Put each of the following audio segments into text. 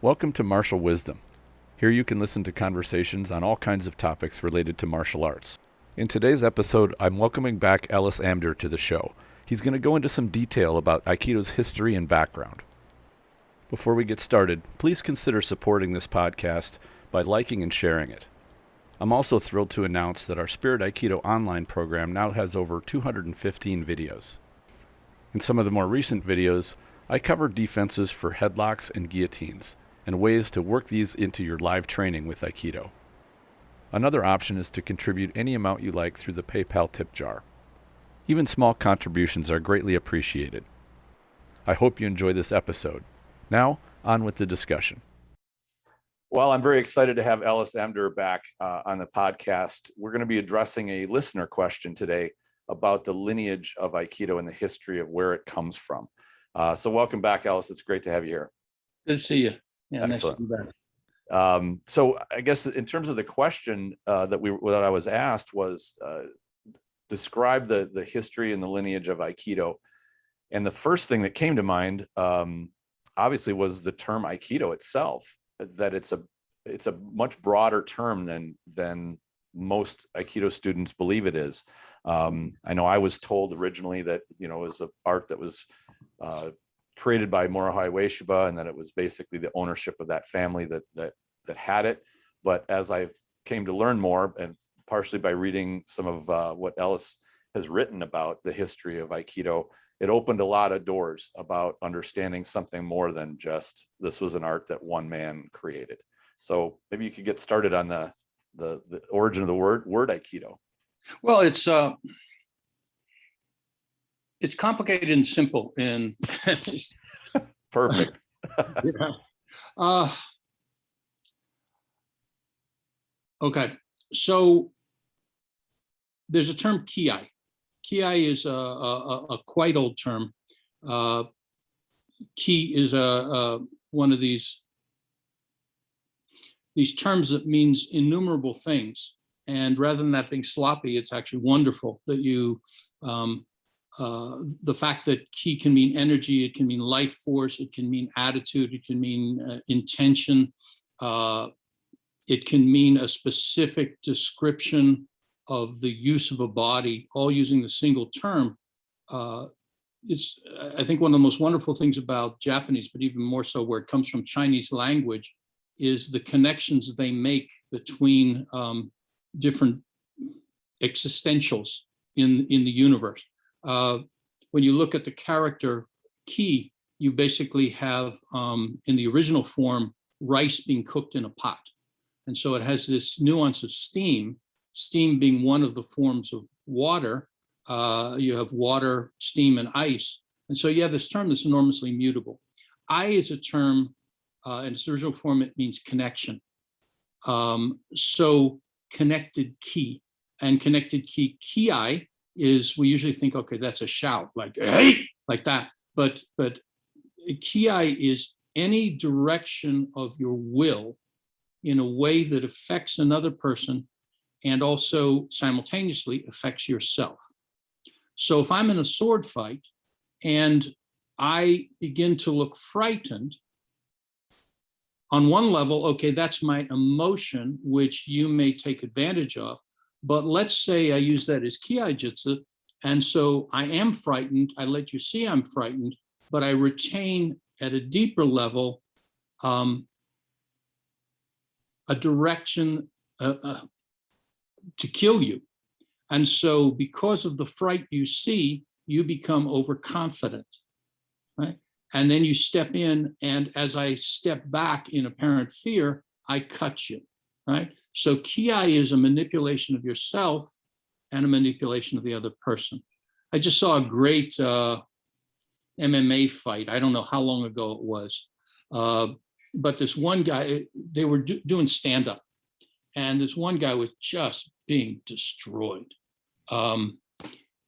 Welcome to Martial Wisdom. Here you can listen to conversations on all kinds of topics related to martial arts. In today's episode, I'm welcoming back Ellis Amdur to the show. He's going to go into some detail about Aikido's history and background. Before we get started, please consider supporting this podcast by liking and sharing it. I'm also thrilled to announce that our Spirit Aikido online program now has over 215 videos. In some of the more recent videos, I covered defenses for headlocks and guillotines, and ways to work these into your live training with Aikido. Another option is to contribute any amount you like through the PayPal tip jar. Even small contributions are greatly appreciated. I hope you enjoy this episode. Now, on with the discussion. Well, I'm very excited to have Ellis Amdur back on the podcast. We're going to be addressing a listener question today about the lineage of Aikido and the history of where it comes from. So welcome back, Ellis. It's great to have you here. Good to see you. Yeah, excellent. Nice to be back. So I guess in terms of the question that I was asked was describe the history and the lineage of Aikido. And the first thing that came to mind, obviously, was the term Aikido itself. That it's a much broader term than most Aikido students believe it is. I know I was told originally that it was an art that was created by Morehei Ueshiba, and that it was basically the ownership of that family that had it. But as I came to learn more, and partially by reading some of what Ellis has written about the history of Aikido, it opened a lot of doors about understanding something more than just this was an art that one man created. So maybe you could get started on the origin of the word Aikido. Well, it's complicated and simple. And perfect. Okay, so there's a term ki. Ki is a quite old term. Ki is one of these terms that means innumerable things. And rather than that being sloppy, it's actually wonderful that you, the fact that ki can mean energy, it can mean life force, it can mean attitude, it can mean intention, it can mean a specific description of the use of a body, all using the single term. It's, I think, one of the most wonderful things about Japanese, but even more so where it comes from Chinese language, is the connections they make between different existentials in the universe. When you look at the character ki, you basically have, in the original form, rice being cooked in a pot. And so it has this nuance of steam being one of the forms of water. You have water, steam, and ice. And so you have this term that's enormously mutable. I is a term, in its original form, it means connection. So connected ki, and connected ki is, we usually think, okay, that's a shout, like, hey, like that. But ki is any direction of your will in a way that affects another person and also simultaneously affects yourself. So if I'm in a sword fight and I begin to look frightened, on one level, okay, that's my emotion, which you may take advantage of. But let's say I use that as ki-jitsu, and so I am frightened, I let you see I'm frightened, but I retain at a deeper level a direction to kill you. And so because of the fright you see, you become overconfident, right? And then you step in, and as I step back in apparent fear, I cut you, right? So ki is a manipulation of yourself and a manipulation of the other person. I just saw a great MMA fight. I don't know how long ago it was, but this one guy, they were doing stand-up, and this one guy was just being destroyed.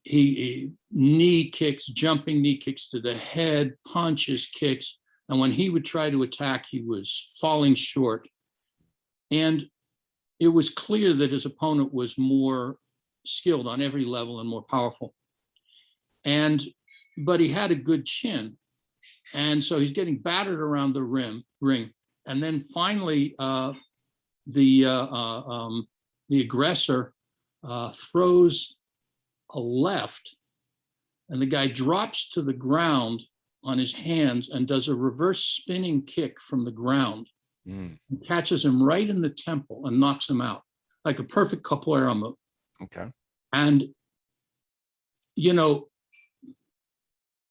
He knee kicks, jumping knee kicks to the head, punches, kicks. And when he would try to attack, he was falling short. And it was clear that his opponent was more skilled on every level and more powerful. But he had a good chin. And so he's getting battered around the ring. And then finally, the aggressor throws a left, and the guy drops to the ground on his hands and does a reverse spinning kick from the ground, and catches him right in the temple and knocks him out, like a perfect capoeira move. Okay. And, you know,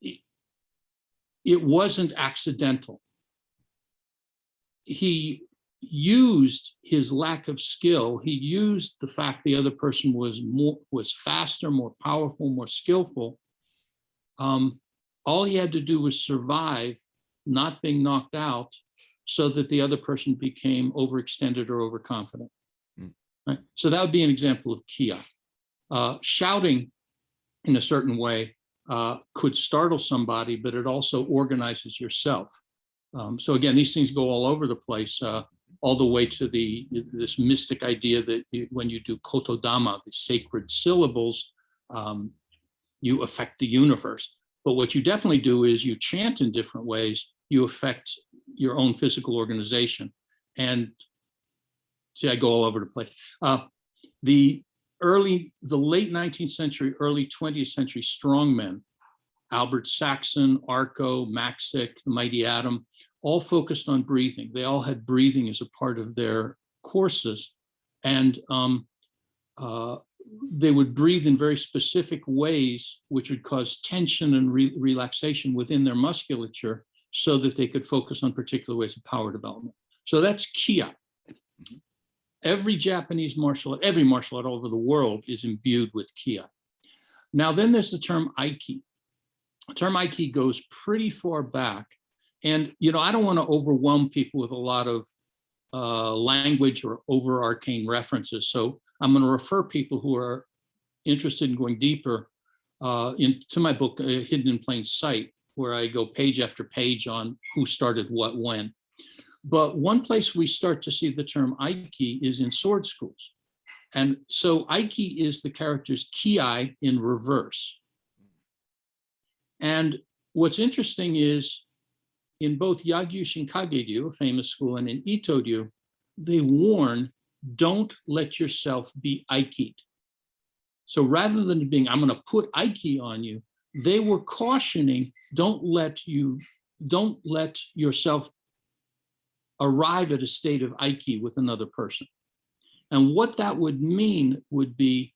it wasn't accidental. He used his lack of skill. He used the fact the other person was faster, more powerful, more skillful. All he had to do was survive not being knocked out, so that the other person became overextended or overconfident. Right? So that would be an example of kiai. Shouting in a certain way could startle somebody, but it also organizes yourself. So again, these things go all over the place, all the way to this mystic idea that when you do kotodama, the sacred syllables, you affect the universe. But what you definitely do is you chant in different ways, you affect your own physical organization. And see, I go all over the place. The late 19th century, early 20th century strongmen, Albert Saxon, Arco, Maxick, the Mighty Atom, all focused on breathing. They all had breathing as a part of their courses. And they would breathe in very specific ways, which would cause tension and relaxation within their musculature, so that they could focus on particular ways of power development. So that's kiai. Every Japanese martial art, every martial art all over the world is imbued with kiai. Now, then there's the term Aiki. The term Aiki goes pretty far back. And, you know, I don't want to overwhelm people with a lot of language or over arcane references. So I'm going to refer people who are interested in going deeper into my book, Hidden in Plain Sight, where I go page after page on who started what when. But one place we start to see the term Aiki is in sword schools. And so Aiki is the character's kiai in reverse. And what's interesting is in both Yagyu Shinkage-ryu, a famous school, and in Itto-ryu, they warn, don't let yourself be Aiki'd. So rather than being, I'm going to put Aiki on you, they were cautioning, don't let yourself arrive at a state of Aiki with another person. And what that would mean would be,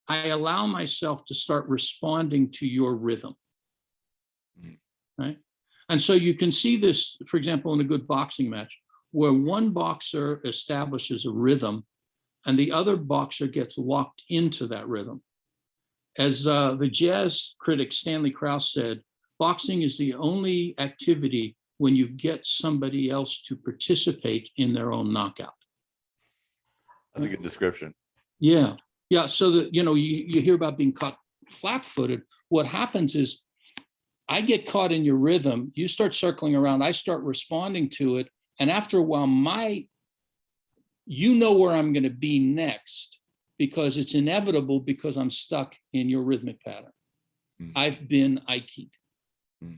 I allow myself to start responding to your rhythm, right? And so you can see this, for example, in a good boxing match, where one boxer establishes a rhythm and the other boxer gets locked into that rhythm. As the jazz critic Stanley Krauss said, boxing is the only activity when you get somebody else to participate in their own knockout. That's a good description. Yeah. Yeah. So that, you know, you hear about being caught flat-footed. What happens is I get caught in your rhythm, you start circling around, I start responding to it. And after a while, you know where I'm going to be next, because it's inevitable, because I'm stuck in your rhythmic pattern. I've been Aiki'd.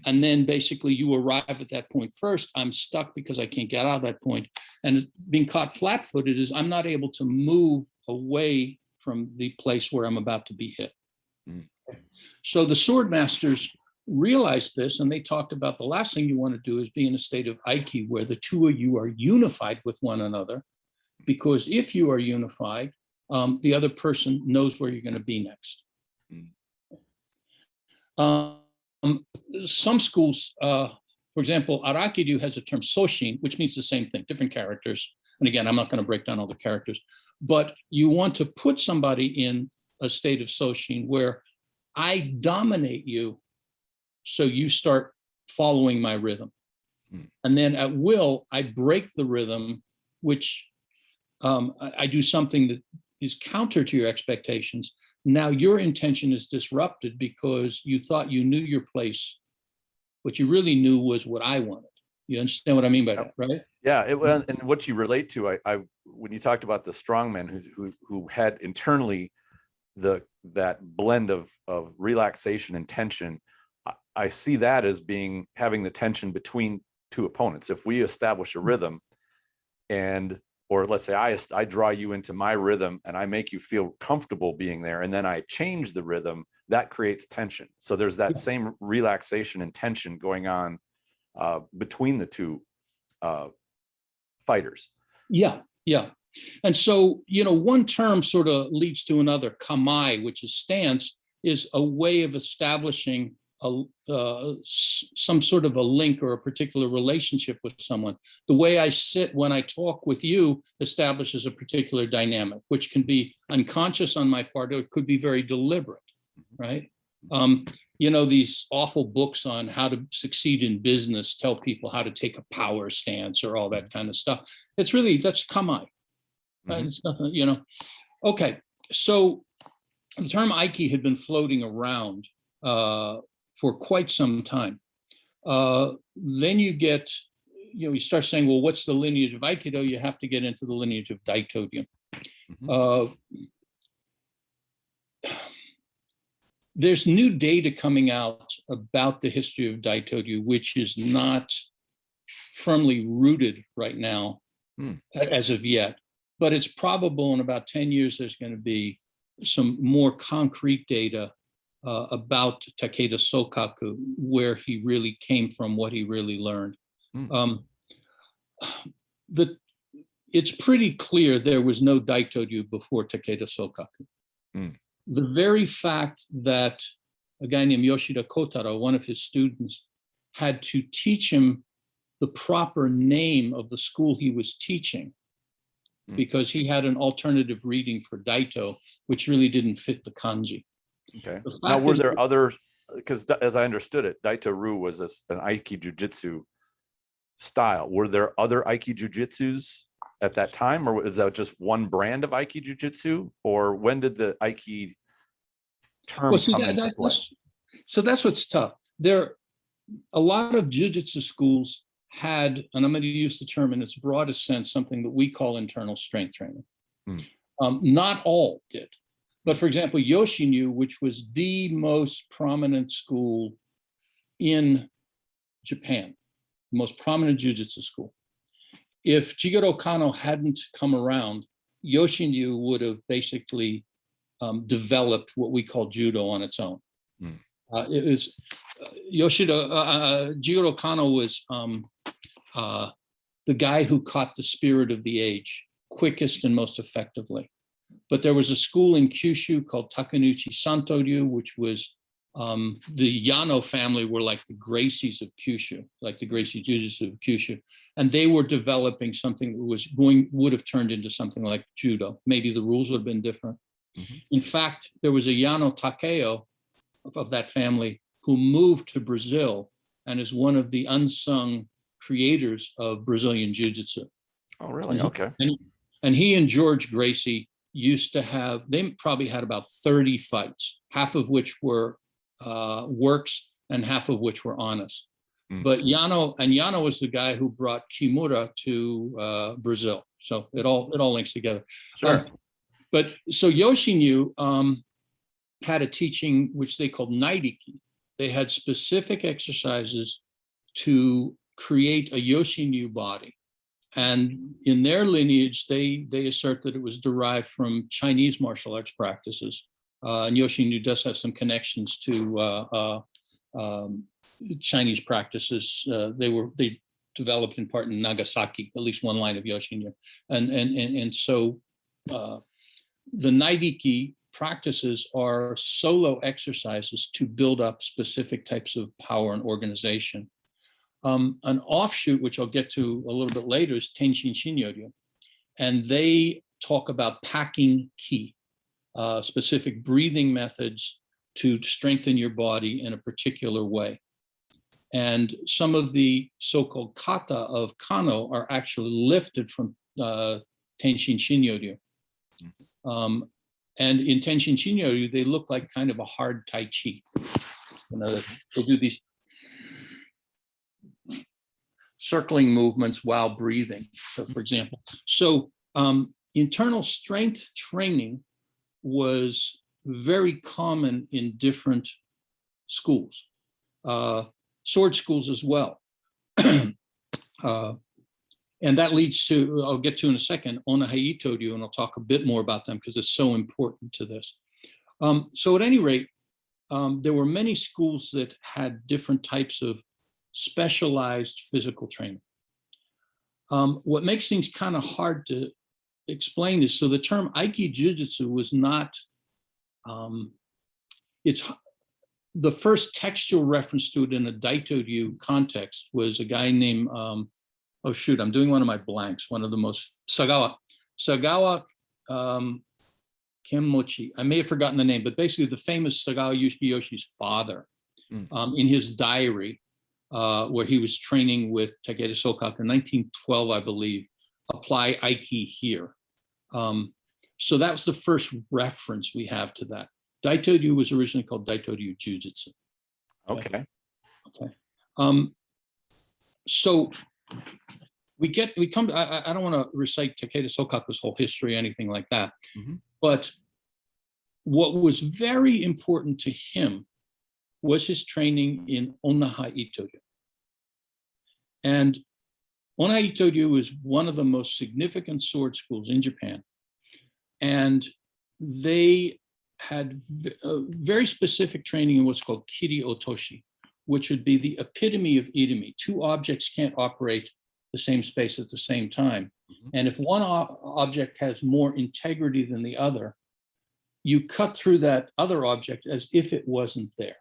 And then basically you arrive at that point first. I'm stuck because I can't get out of that point. And being caught flat-footed is I'm not able to move away from the place where I'm about to be hit. So the sword masters realized this, and they talked about the last thing you want to do is be in a state of Aiki where the two of you are unified with one another, because if you are unified, the other person knows where you're going to be next. Some schools, for example, Aikido has a term Soshin, which means the same thing, different characters. And again, I'm not going to break down all the characters, but you want to put somebody in a state of Soshin where I dominate you, so you start following my rhythm. And then at will, I break the rhythm, which I do something that is counter to your expectations. Now your intention is disrupted because you thought you knew your place. What you really knew was what I wanted. You understand what I mean by that, right? Yeah, and what you relate to, I when you talked about the strongmen who had internally that blend of relaxation and tension, I see that as having the tension between two opponents. If we establish a rhythm or let's say I draw you into my rhythm and I make you feel comfortable being there, and then I change the rhythm, that creates tension. So there's that same relaxation and tension going on between the two fighters. Yeah. And so, one term sort of leads to another. Kamai, which is stance, is a way of establishing some sort of a link or a particular relationship with someone. The way I sit when I talk with you establishes a particular dynamic, which can be unconscious on my part, or it could be very deliberate, right? These awful books on how to succeed in business tell people how to take a power stance or all that kind of stuff. That's kamai. It's nothing, Okay, so the term Aiki had been floating around for quite some time. Then you get, you start saying, well, what's the lineage of Aikido? You have to get into the lineage of Daito Ryu. There's new data coming out about the history of Daito Ryu, which is not firmly rooted right now as of yet. But it's probable in about 10 years, there's going to be some more concrete data about Takeda Sokaku, where he really came from, what he really learned. It's pretty clear there was no Daito Ryu before Takeda Sokaku. The very fact that a guy named Yoshida Kotaro, one of his students, had to teach him the proper name of the school he was teaching, because he had an alternative reading for Daito, which really didn't fit the kanji. Okay. Now, were there other, because as I understood it, Daito Ryu was an Aiki Jiu-Jitsu style. Were there other Aiki Jiu-Jitsus at that time, or is that just one brand of Aiki Jiu-Jitsu? Or when did the Aiki term come into play? So that's what's tough. A lot of Jiu-Jitsu schools had, and I'm going to use the term in its broadest sense, something that we call internal strength training. Not all did. But for example, Yoshin-ryu, which was the most prominent school in Japan, the most prominent Jiu-Jitsu school, if Jigoro Kano hadn't come around, Yoshin-ryu would have basically developed what we call judo on its own. It was Jigoro Kano was the guy who caught the spirit of the age quickest and most effectively. But there was a school in Kyushu called Takenouchi Santo-ryu, which was the Yano family were like the Gracies of Kyushu, like the Gracie Jiu-Jitsu of Kyushu. And they were developing something that would have turned into something like judo. Maybe the rules would have been different. In fact, there was a Yano Takeo of that family who moved to Brazil and is one of the unsung creators of Brazilian Jiu-Jitsu. Oh, really? Okay. And he and George Gracie used to have, they probably had about 30 fights, half of which were works and half of which were honest. But Yano was the guy who brought Kimura to Brazil. So it all links together. Sure. But so Yoshin-ryu had a teaching which they called Naidiki. They had specific exercises to create a Yoshin-ryu body. And in their lineage, they assert that it was derived from Chinese martial arts practices. And Yoshin-ryu does have some connections to Chinese practices. They developed in part in Nagasaki, at least one line of Yoshin-ryu. And so the Naidiki practices are solo exercises to build up specific types of power and organization. An offshoot, which I'll get to a little bit later, is Tenjin Shinyo-ryu. And they talk about packing ki, specific breathing methods to strengthen your body in a particular way. And some of the so-called kata of Kano are actually lifted from Tenjin Shinyo-ryu. And in Tenjin Shinyo-ryu, they look like kind of a hard Tai Chi. They do these circling movements while breathing, so for example. So internal strength training was very common in different schools, sword schools as well. And that leads to, I'll get to in a second, Onaha Itto-ryu, and I'll talk a bit more about them because it's so important to this. So at any rate, there were many schools that had different types of specialized physical training. What makes things kind of hard to explain is, so the term Aiki Jiu-Jitsu was not, it's the first textual reference to it in a Daito Ryu context was a guy named, oh shoot, I'm doing one of my blanks, one of the most, Sagawa Kenmochi. I may have forgotten the name, but basically the famous Sagawa Yoshi's father, in his diary, where he was training with Takeda Sokaku in 1912, I believe, apply Aiki here. So that was the first reference we have to that. Daito Ryu was originally called Daito Ryu Jiu-Jitsu. Okay. So we come to, I don't want to recite Takeda Sokaku's whole history or anything like that, but what was very important to him was his training in Onaha Itto-ryu. And Onaha Itto-ryu is one of the most significant sword schools in Japan. And they had very specific training in what's called kiri otoshi, which would be the epitome of irimi. Two objects can't operate the same space at the same time. And if one object has more integrity than the other, you cut through that other object as if it wasn't there.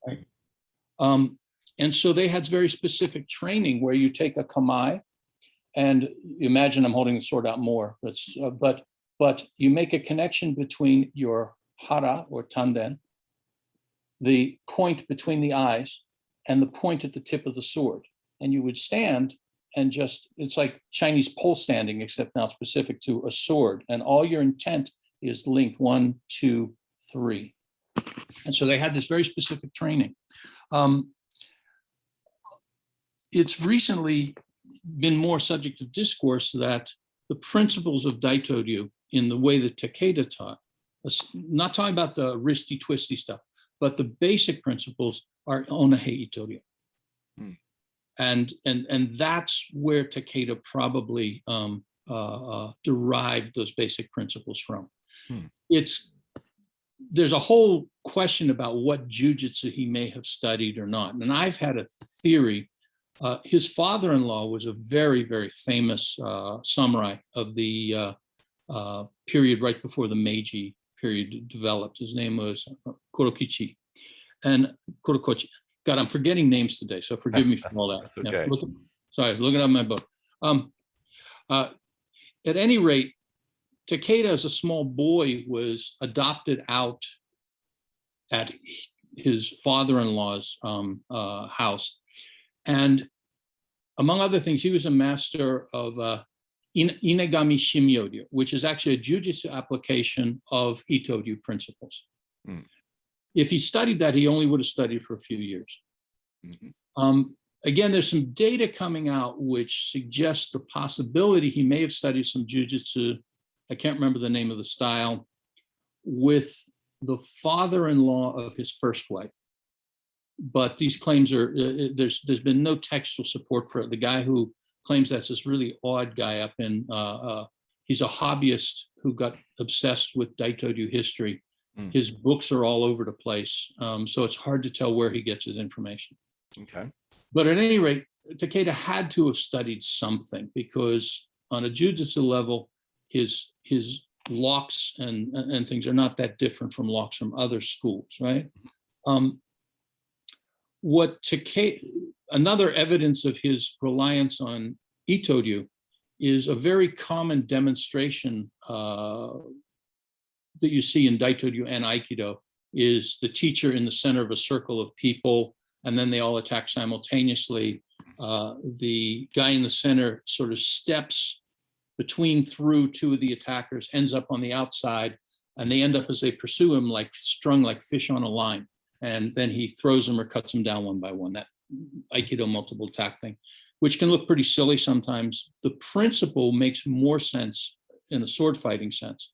Right? And so they had very specific training where you take a kamae, and imagine I'm holding the sword out more, but you make a connection between your hara or tanden, the point between the eyes, and the point at the tip of the sword. And you would stand and just, it's like Chinese pole standing, except now specific to a sword. And all your intent is linked 1, 2, 3. And so they had this very specific training. It's recently been more subject of discourse that the principles of Daito Ryu in the way that Takeda taught, not talking about the wristy twisty stuff, but the basic principles are Onaha Itto Ryu. And that's where Takeda probably derived those basic principles from. There's a whole question about what jujitsu he may have studied or not. And I've had a theory. His father-in-law was a very, very famous samurai of the period right before the Meiji period developed. His name was Kurokichi and Kurokochi. God, I'm forgetting names today, so forgive me for all that. That's okay. Looking at my book. At any rate, Takeda, as a small boy, was adopted out at his father-in-law's house. And among other things, he was a master of Inagami Shimyo-ryu, which is actually a jujitsu application of Itto-ryu principles. If he studied that, he only would have studied for a few years. Again, there's some data coming out which suggests the possibility he may have studied some jujitsu, I can't remember the name of the style, with the father-in-law of his first wife. But these claims are, there's been no textual support for it. The guy who claims that's this really odd guy up in, he's a hobbyist who got obsessed with Daito Ryu history. His books are all over the place. So it's hard to tell where he gets his information. Okay. But at any rate, Takeda had to have studied something, because on a jujitsu level, his locks and things are not that different from locks from other schools, right? What Takeda, another evidence of his reliance on Itto Ryu is a very common demonstration that you see in Daito Ryu and Aikido, is the teacher in the center of a circle of people, and then they all attack simultaneously. The guy in the center sort of steps through two of the attackers, ends up on the outside, and they end up, as they pursue him, like strung like fish on a line. And then he throws them or cuts them down one by one, that Aikido multiple attack thing, which can look pretty silly sometimes. The principle makes more sense in a sword fighting sense,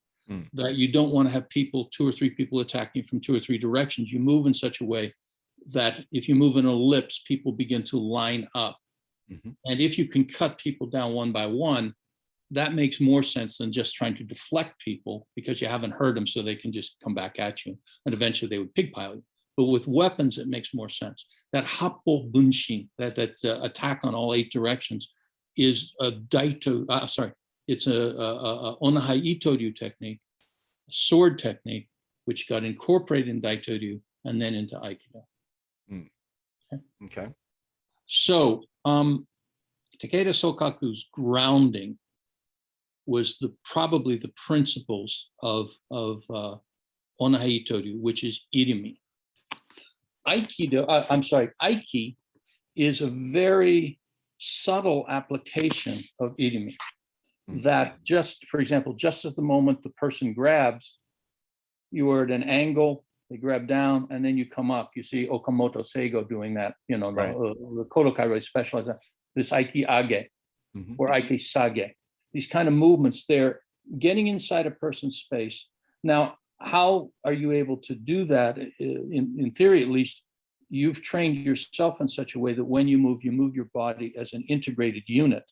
that you don't want to have people, 2 or 3 people attacking from 2 or 3 directions. You move in such a way that if you move in an ellipse, people begin to line up. Mhm. And if you can cut people down one by one, that makes more sense than just trying to deflect people because you haven't hurt them so they can just come back at you. And eventually they would pigpile you. But with weapons, it makes more sense. That happo bunshin, that attack on all 8 directions, is a Daito, it's a Onaha Itto Ryu technique, a sword technique, which got incorporated in Daito Ryu and then into Aikido. Mm. Okay. So Takeda Sokaku's grounding was probably the principles of Onaha Itto Ryu, which is irimi. Aiki is a very subtle application of irimi. That just, for example, just at the moment the person grabs, you are at an angle, they grab down, and then you come up. You see Okamoto Seigo doing that, Right. The Kodokai really specialize in this Aiki Age or Aiki Sage. These kind of movements, they're getting inside a person's space. Now, how are you able to do that? In theory, at least, you've trained yourself in such a way that when you move your body as an integrated unit.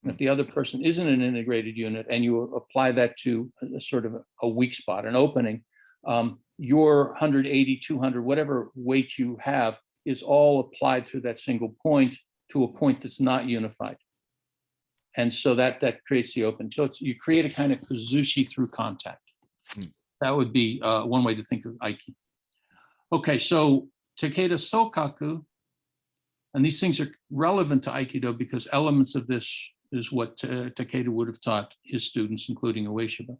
And if the other person isn't an integrated unit and you apply that to a sort of a weak spot, an opening, your 180, 200, whatever weight you have is all applied through that single point to a point that's not unified. And so that creates the open. So you create a kind of kazushi through contact. That would be one way to think of Aiki. Okay, so Takeda Sokaku, and these things are relevant to Aikido because elements of this is what Takeda would have taught his students, including Ueshiba.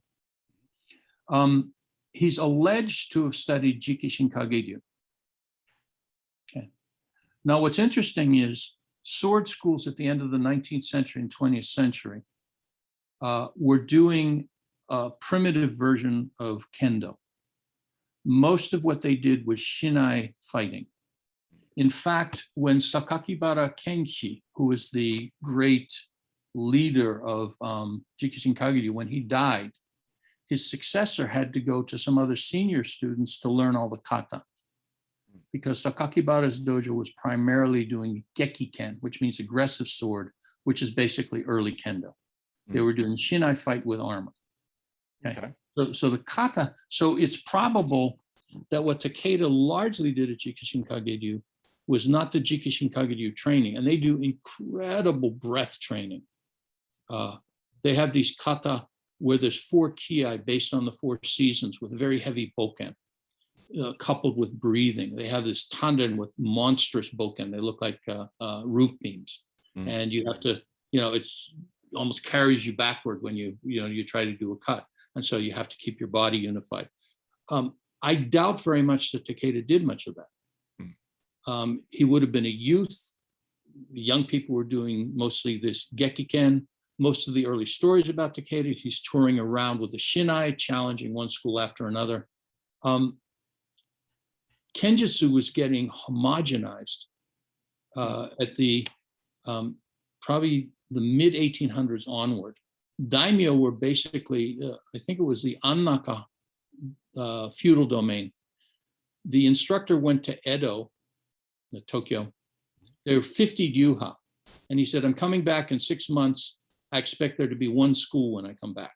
He's alleged to have studied Shinkage Shinkage-ryu. Okay. Now, what's interesting is sword schools at the end of the 19th century and 20th century were doing a primitive version of kendo. Most of what they did was shinai fighting. In fact, when Sakakibara Kenshi, who was the great leader of Shinkage Shinkage-ryu, when he died, his successor had to go to some other senior students to learn all the kata. Because Sakakibara's dojo was primarily doing gekiken, which means aggressive sword, which is basically early kendo. They were doing shinai fight with armor. Okay. So the kata, so it's probable that what Takeda largely did at Shinkage Shinkage-ryu was not the Shinkage Shinkage-ryu training, and they do incredible breath training. They have these kata where there's 4 kiai based on the 4 seasons with very heavy boken, coupled with breathing. They have this tanden with monstrous boken. They look like roof beams. And you have to, it's almost carries you backward when you try to do a cut. And so you have to keep your body unified. I doubt very much that Takeda did much of that. He would have been a youth. The young people were doing mostly this gekiken. Most of the early stories about Takeda, he's touring around with the shinai, challenging one school after another. Kenjutsu was getting homogenized at the probably the mid 1800s onward. Daimyo were basically, I think it was the Annaka feudal domain. The instructor went to Edo, Tokyo. There were 50 ryuha. And he said, I'm coming back in 6 months. I expect there to be 1 school when I come back.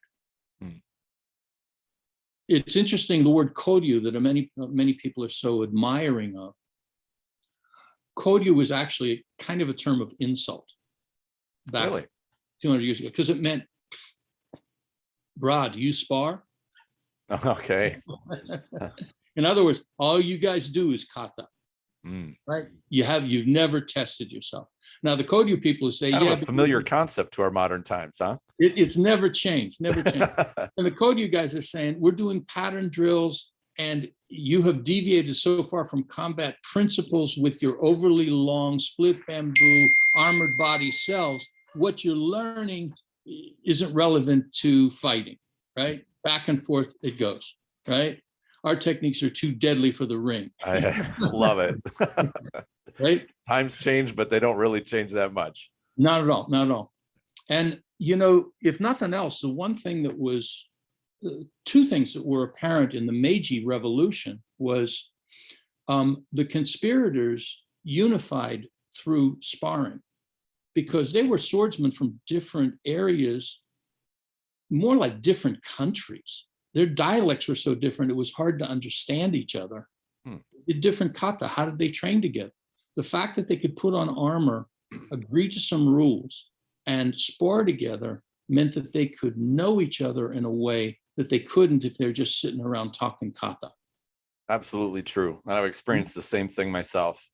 It's interesting, the word Koryu that many people are so admiring of. Koryu was actually kind of a term of insult back 200 years ago, because it meant, brah, do you spar? Okay. In other words, all you guys do is kata. Right? You've never tested yourself. Now the Koryu people say, kind of a familiar concept to our modern times, huh? It's never changed, never changed. And the Koryu guys are saying, we're doing pattern drills and you have deviated so far from combat principles with your overly long split bamboo armored body cells. What you're learning isn't relevant to fighting, right? Back and forth it goes, right? Our techniques are too deadly for the ring. I love it. Right? Times change, but they don't really change that much. Not at all, not at all. And, if nothing else, the one thing that was, 2 things that were apparent in the Meiji Revolution was the conspirators unified through sparring. because they were swordsmen from different areas, more like different countries. Their dialects were so different, it was hard to understand each other. The different kata, how did they train together? The fact that they could put on armor, agree to some rules, and spar together meant that they could know each other in a way that they couldn't if they're just sitting around talking kata. Absolutely true. And I've experienced the same thing myself.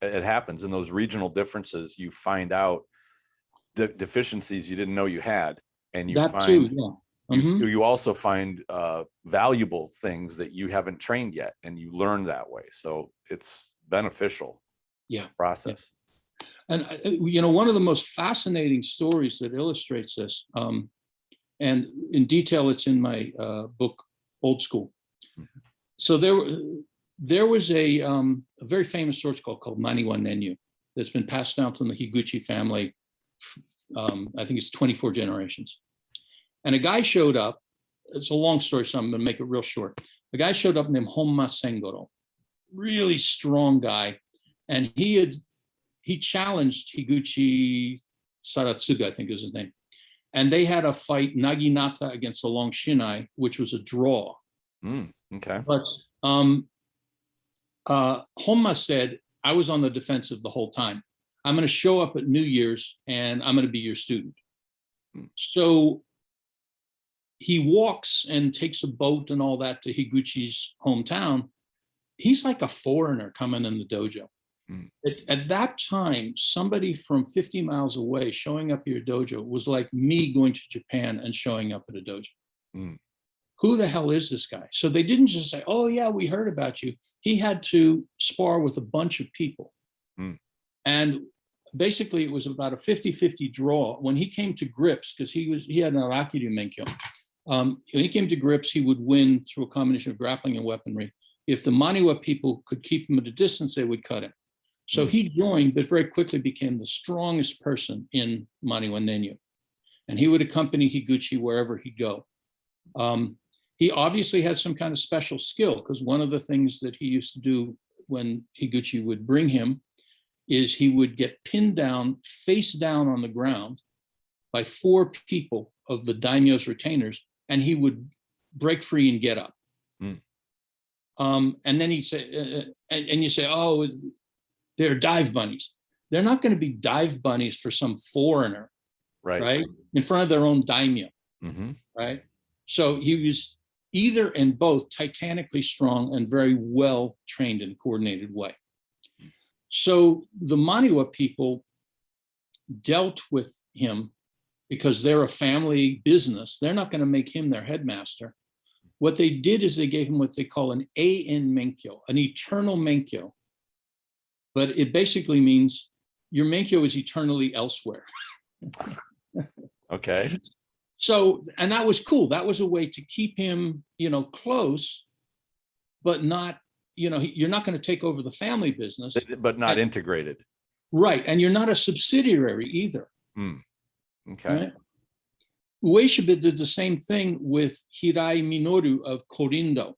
It happens in those regional differences. You find out deficiencies you didn't know you had, and you That find too, yeah. you also find valuable things that you haven't trained yet, and you learn that way. So it's beneficial. Process. And one of the most fascinating stories that illustrates this, and in detail, it's in my book, Old School. So there was a very famous sword school called Maniwa Nen-ryu that's been passed down from the Higuchi family. I think it's 24 generations. And a guy showed up. It's a long story, so I'm going to make it real short. A guy showed up named Honma Sengoro, really strong guy, and he challenged Higuchi Saratsuga, I think is his name. And they had a fight, Naginata against the Long Shinai, which was a draw. Okay. But Honma said, I was on the defensive the whole time. I'm going to show up at New Year's and I'm going to be your student. So he walks and takes a boat and all that to Higuchi's hometown. He's like a foreigner coming in the dojo. At that time, somebody from 50 miles away showing up at your dojo was like me going to Japan and showing up at a dojo. Who the hell is this guy? So they didn't just say, oh yeah, we heard about you. He had to spar with a bunch of people. And basically it was about a 50-50 draw. When he came to grips, because he had an Aikido Menkyo. When he came to grips, he would win through a combination of grappling and weaponry. If the Maniwa people could keep him at a distance, they would cut him. So he joined, but very quickly became the strongest person in Maniwa Nen-ryu. And he would accompany Higuchi wherever he'd go. He obviously had some kind of special skill, because one of the things that he used to do when Higuchi would bring him is he would get pinned down, face down on the ground by 4 people of the daimyo's retainers, and he would break free and get up. And then he'd say, and you say, oh, they're dive bunnies. They're not going to be dive bunnies for some foreigner, right? In front of their own daimyo, right? So he was either and both titanically strong and very well trained in a coordinated way. So the Maniwa people dealt with him because they're a family business. They're not going to make him their headmaster. What they did is they gave him what they call an Ein Menkyo, an eternal Menkyo. But it basically means your Menkyo is eternally elsewhere. Okay. So, and that was cool. That was a way to keep him, close, but not, you're not going to take over the family business. But not integrated. Right. And you're not a subsidiary either. Okay. Right? Ueshiba did the same thing with Hirai Minoru of Korindo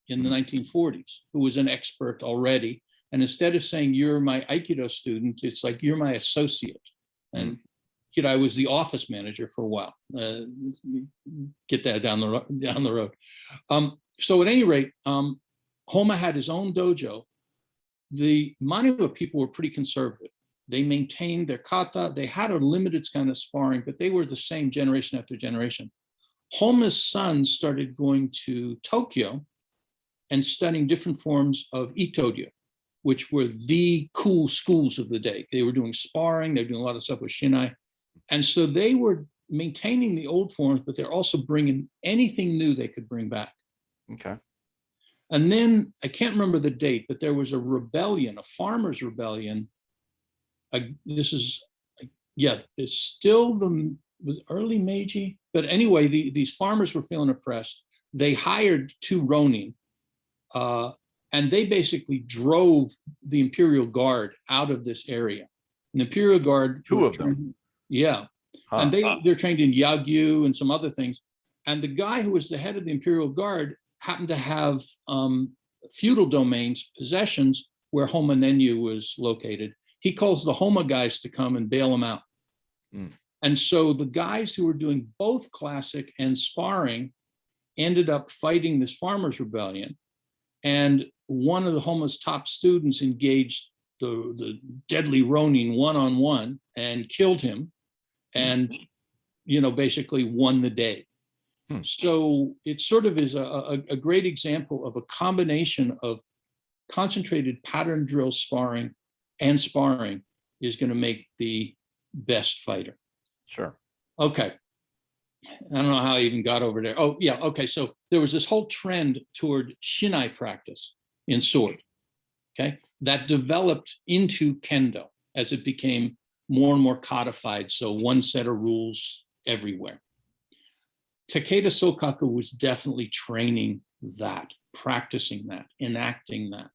in the 1940s, who was an expert already. And instead of saying, you're my Aikido student, it's like, you're my associate. And Hirai was the office manager for a while. Get that down the road. So at any rate, Honma had his own dojo. The Maniwa people were pretty conservative. They maintained their kata. They had a limited kind of sparring, but they were the same generation after generation. Honma's sons started going to Tokyo and studying different forms of Itto-ryu, which were the cool schools of the day. They were doing sparring. They were doing a lot of stuff with Shinai. And so they were maintaining the old forms, but they're also bringing anything new they could bring back. Okay. And then, I can't remember the date, but there was a rebellion, a farmers' rebellion. It's still was early Meiji. But anyway, these farmers were feeling oppressed. They hired 2 ronin, and they basically drove the Imperial Guard out of this area. And the Imperial Guard— 2 of them? Yeah. And they're trained in Yagyu and some other things. And the guy who was the head of the Imperial Guard happened to have feudal domains, possessions, where Honma Nen-ryu was located. he calls the Homa guys to come and bail him out. And so the guys who were doing both classic and sparring ended up fighting this farmers' rebellion. And one of the Homa's top students engaged the deadly Ronin one-on-one and killed him, and basically won the day. So it sort of is a great example of a combination of concentrated pattern drill sparring and sparring is going to make the best fighter. Sure. Okay. I don't know how I even got over there. Oh, yeah. Okay. So there was this whole trend toward shinai practice in sword, okay, that developed into kendo as it became more and more codified. So one set of rules everywhere. Takeda Sokaku was definitely training that, practicing that, enacting that.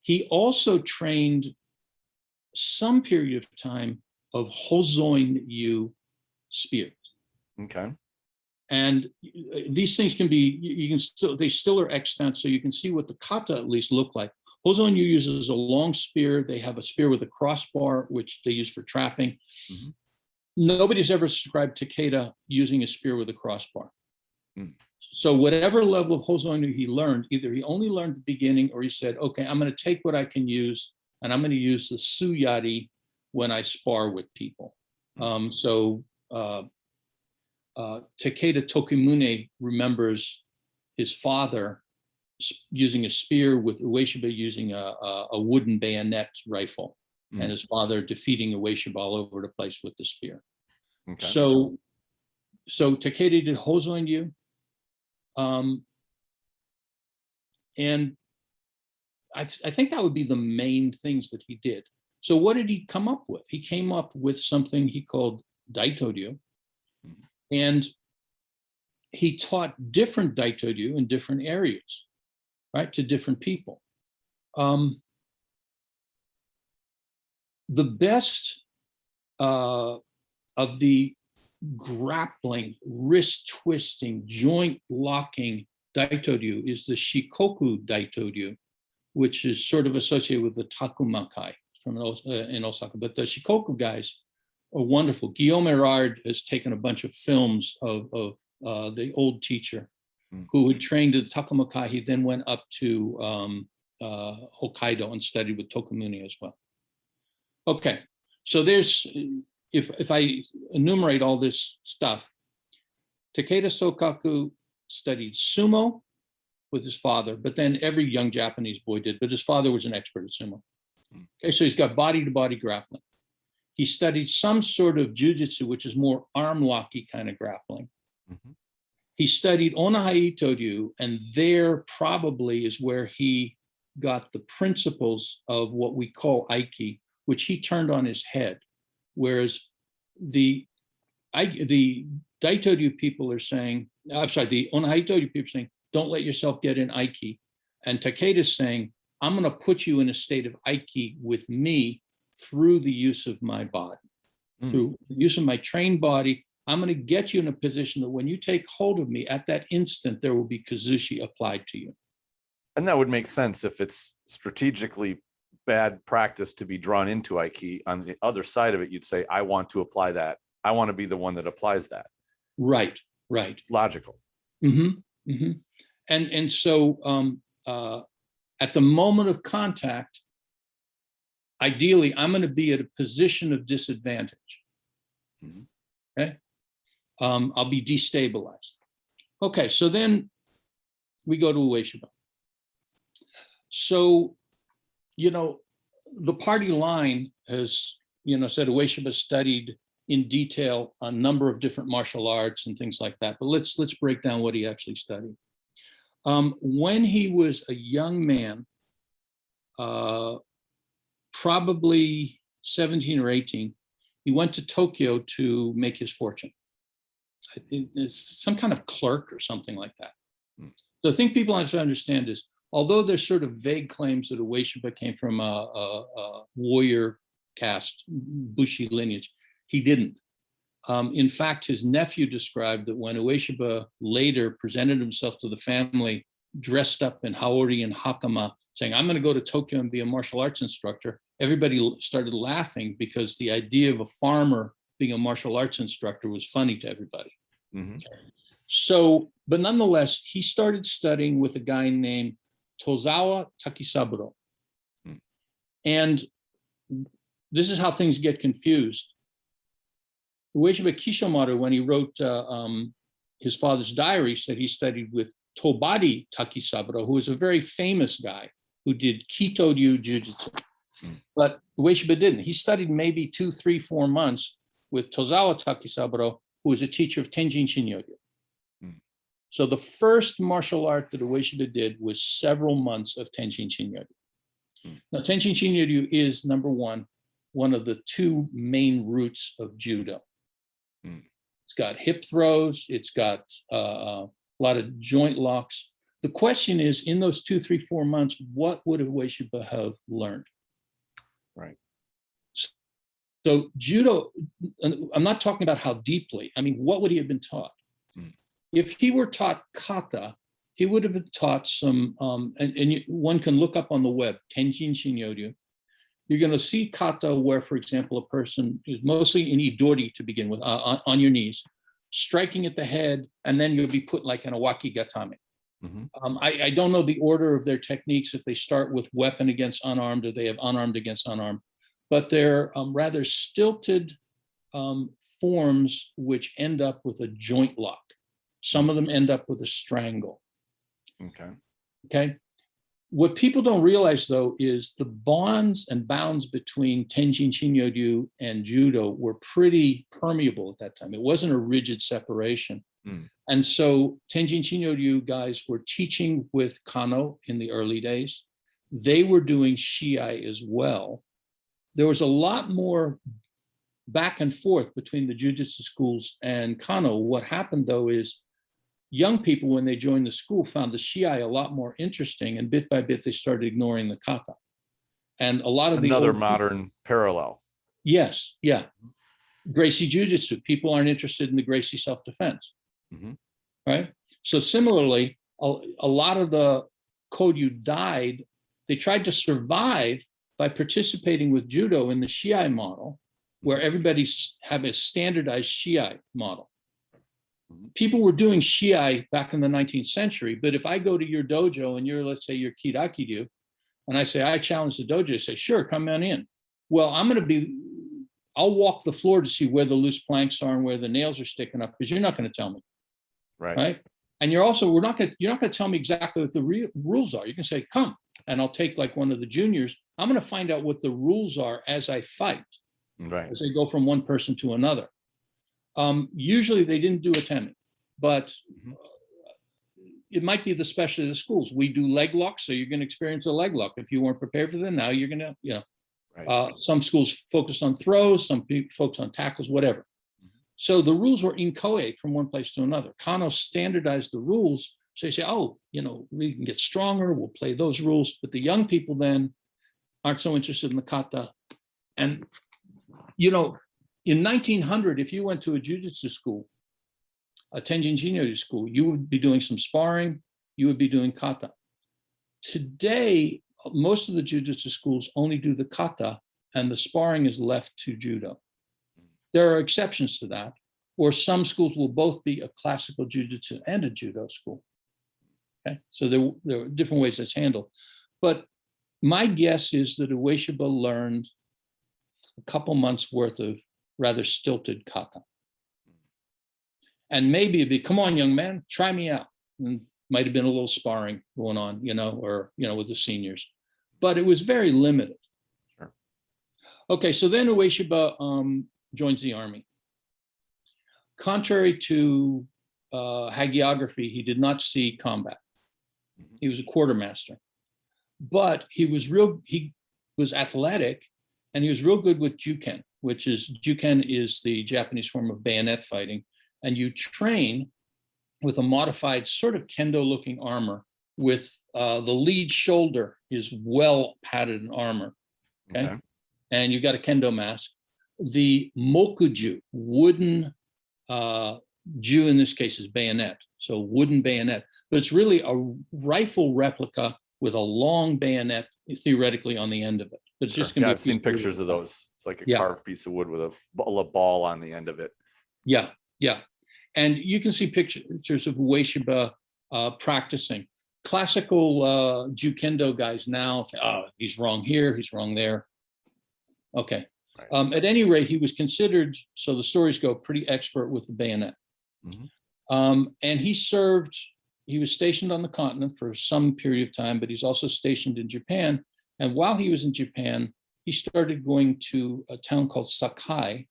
He also trained some period of time of Hozoin-ryu spears. Okay. And these things can be, they still are extant, so you can see what the kata at least look like. Hozoin-ryu uses a long spear. They have a spear with a crossbar, which they use for trapping. Nobody's ever described Takeda using a spear with a crossbar. So whatever level of Hozoin-ryu he learned, either he only learned the beginning or he said, okay, I'm going to take what I can use and I'm going to use the su-yari when I spar with people. Takeda Tokimune remembers his father using a spear with Ueshiba using a wooden bayonet rifle, and his father defeating Ueshiba all over the place with the spear. Okay. So Takeda did Hozoin-ryu, and I think that would be the main things that he did. So what did he come up with? He came up with something he called Daito Ryu, and he taught different Daito Ryu in different areas, right, to different people. The best of the grappling, wrist twisting, joint locking Daito Ryu is the Shikoku Daito Ryu, which is sort of associated with the Takumakai from in Osaka. But the Shikoku guys are wonderful. Guillaume Erard has taken a bunch of films of the old teacher who had trained at Takumakai. He then went up to Hokkaido and studied with Tokumune as well. Okay, so there's, if I enumerate all this stuff, Takeda Sokaku studied sumo with his father, but then every young Japanese boy did, but his father was an expert at sumo. Okay, so he's got body-to-body grappling. He studied some sort of jujitsu, which is more arm-locky kind of grappling. He studied Onaha Itto Ryu, and there probably is where he got the principles of what we call Aiki, which he turned on his head. Whereas the Daito Ryu people are saying, I'm sorry, the Onaha Itto Ryu people are saying, don't let yourself get in Aiki. And Takeda's saying, I'm going to put you in a state of Aiki with me through the use of my body, through the use of my trained body. I'm going to get you in a position that when you take hold of me, at that instant, there will be kazushi applied to you. And that would make sense if it's strategically bad practice to be drawn into Aiki. On the other side of it, you'd say, I want to apply that. I want to be the one that applies that. Right. It's logical. And so at the moment of contact, ideally, I'm going to be at a position of disadvantage. Okay. I'll be destabilized. Okay, so then we go to Ueshiba. So, the party line has, said Ueshiba studied in detail a number of different martial arts and things like that. But let's break down what he actually studied. When he was a young man, probably 17 or 18, he went to Tokyo to make his fortune. It's some kind of clerk or something like that. The thing people have to understand is, although there's sort of vague claims that Ueshiba came from a warrior caste, Bushi lineage, he didn't. In fact, his nephew described that when Ueshiba later presented himself to the family dressed up in haori and hakama, saying, I'm going to go to Tokyo and be a martial arts instructor, everybody started laughing because the idea of a farmer being a martial arts instructor was funny to everybody. Mm-hmm. So, but nonetheless, he started studying with a guy named Tozawa Takisaburo. Mm. And this is how things get confused. Ueshiba Kishomaru, when he wrote his father's diary, said he studied with Tobari Takisaburo, who was a very famous guy who did Kito-ryu Jujutsu. Mm. But Ueshiba didn't. He studied maybe 2, 3, 4 months with Tozawa Takisaburo, who was a teacher of Tenjin Shinyo-ryu. Mm. So the first martial art that Ueshiba did was several months of Tenjin Shinyo-ryu. Mm. Now, Tenjin Shinyo-ryu is, number one of the 2 main roots of judo. Mm. It's got hip throws. It's got a lot of joint locks. The question is, in those 2, 3, 4 months, what would Ueshiba have learned? Right. So judo, I'm not talking about how deeply. I mean, what would he have been taught? Mm. If he were taught kata, he would have been taught some, one can look up on the web, Tenjin Shinyo-ryu. You're going to see kata where, for example, a person is mostly in idori to begin with, on your knees, striking at the head, and then you'll be put like in a wakigatame. Mm-hmm. I don't know the order of their techniques, if they start with weapon against unarmed or they have unarmed against unarmed, but they're rather stilted forms which end up with a joint lock. Some of them end up with a strangle. Okay. What people don't realize, though, is the bonds and bounds between Tenjin Shinyo-ryu and judo were pretty permeable at that time. It wasn't a rigid separation. Mm. And so Tenjin Shinyo-ryu guys were teaching with Kano in the early days. They were doing Shiai as well. There was a lot more back and forth between the jujitsu schools and Kano. What happened, though, is young people, when they joined the school, found the Shiai a lot more interesting, and bit by bit, they started ignoring the kata. And a lot of another modern parallel. Yes, yeah. Gracie Jiu-Jitsu, people aren't interested in the Gracie self-defense, Mm-hmm. right? So similarly, a lot of the Koryu died. They tried to survive by participating with judo in the Shiai model, where everybody have a standardized Shiai model. People were doing Shiai back in the 19th century, but if I go to your dojo and you're, let's say you're Kid-Aikido, and I say, I challenge the dojo, you say, sure, come on in. Well, I'll walk the floor to see where the loose planks are and where the nails are sticking up, because you're not going to tell me. Right. And you're not going to tell me exactly what the rules are. You can say, come, and I'll take like one of the juniors. I'm going to find out what the rules are as I fight, right, as they go from one person to another. Usually they didn't do attending, but it might be the specialty of the schools. We do leg locks, so you're going to experience a leg lock. If you weren't prepared for them, now you're going to, right. Some schools focus on throws, some people focus on tackles, whatever. So the rules were inchoate from one place to another. Kano standardized the rules. So you say, we can get stronger, we'll play those rules. But the young people then aren't so interested in the kata. And, in 1900, if you went to a jiu-jitsu school, a Tenjin Shinyo-ryu school, you would be doing some sparring, you would be doing kata. Today, most of the jiu-jitsu schools only do the kata, and the sparring is left to judo. There are exceptions to that, or some schools will both be a classical jiu-jitsu and a judo school. Okay, so there are different ways that's handled. But my guess is that Ueshiba learned a couple months worth of rather stilted kata. And maybe it'd be, come on, young man, try me out. And might have been a little sparring going on, with the seniors. But it was very limited. Sure. Okay, so then Ueshiba joins the army. Contrary to hagiography, he did not see combat. He was a quartermaster. But he was athletic, and he was real good with juken, juken is the Japanese form of bayonet fighting. And you train with a modified sort of kendo-looking armor with the lead shoulder is well padded in armor. Okay. And you've got a kendo mask. The mokuju, wooden ju in this case is bayonet, so wooden bayonet, but it's really a rifle replica with a long bayonet theoretically on the end of it. But it's just going to be. I've seen pictures of those. It's like a carved piece of wood with a ball on the end of it. Yeah, yeah. And you can see pictures of Ueshiba practicing. Classical Jukendo guys now say, oh, he's wrong here, he's wrong there. Okay. Right. At any rate, he was considered, so the stories go, pretty expert with the bayonet. Mm-hmm. And he was stationed on the continent for some period of time, but he's also stationed in Japan. And while he was in Japan, he started going to a town called Sakai,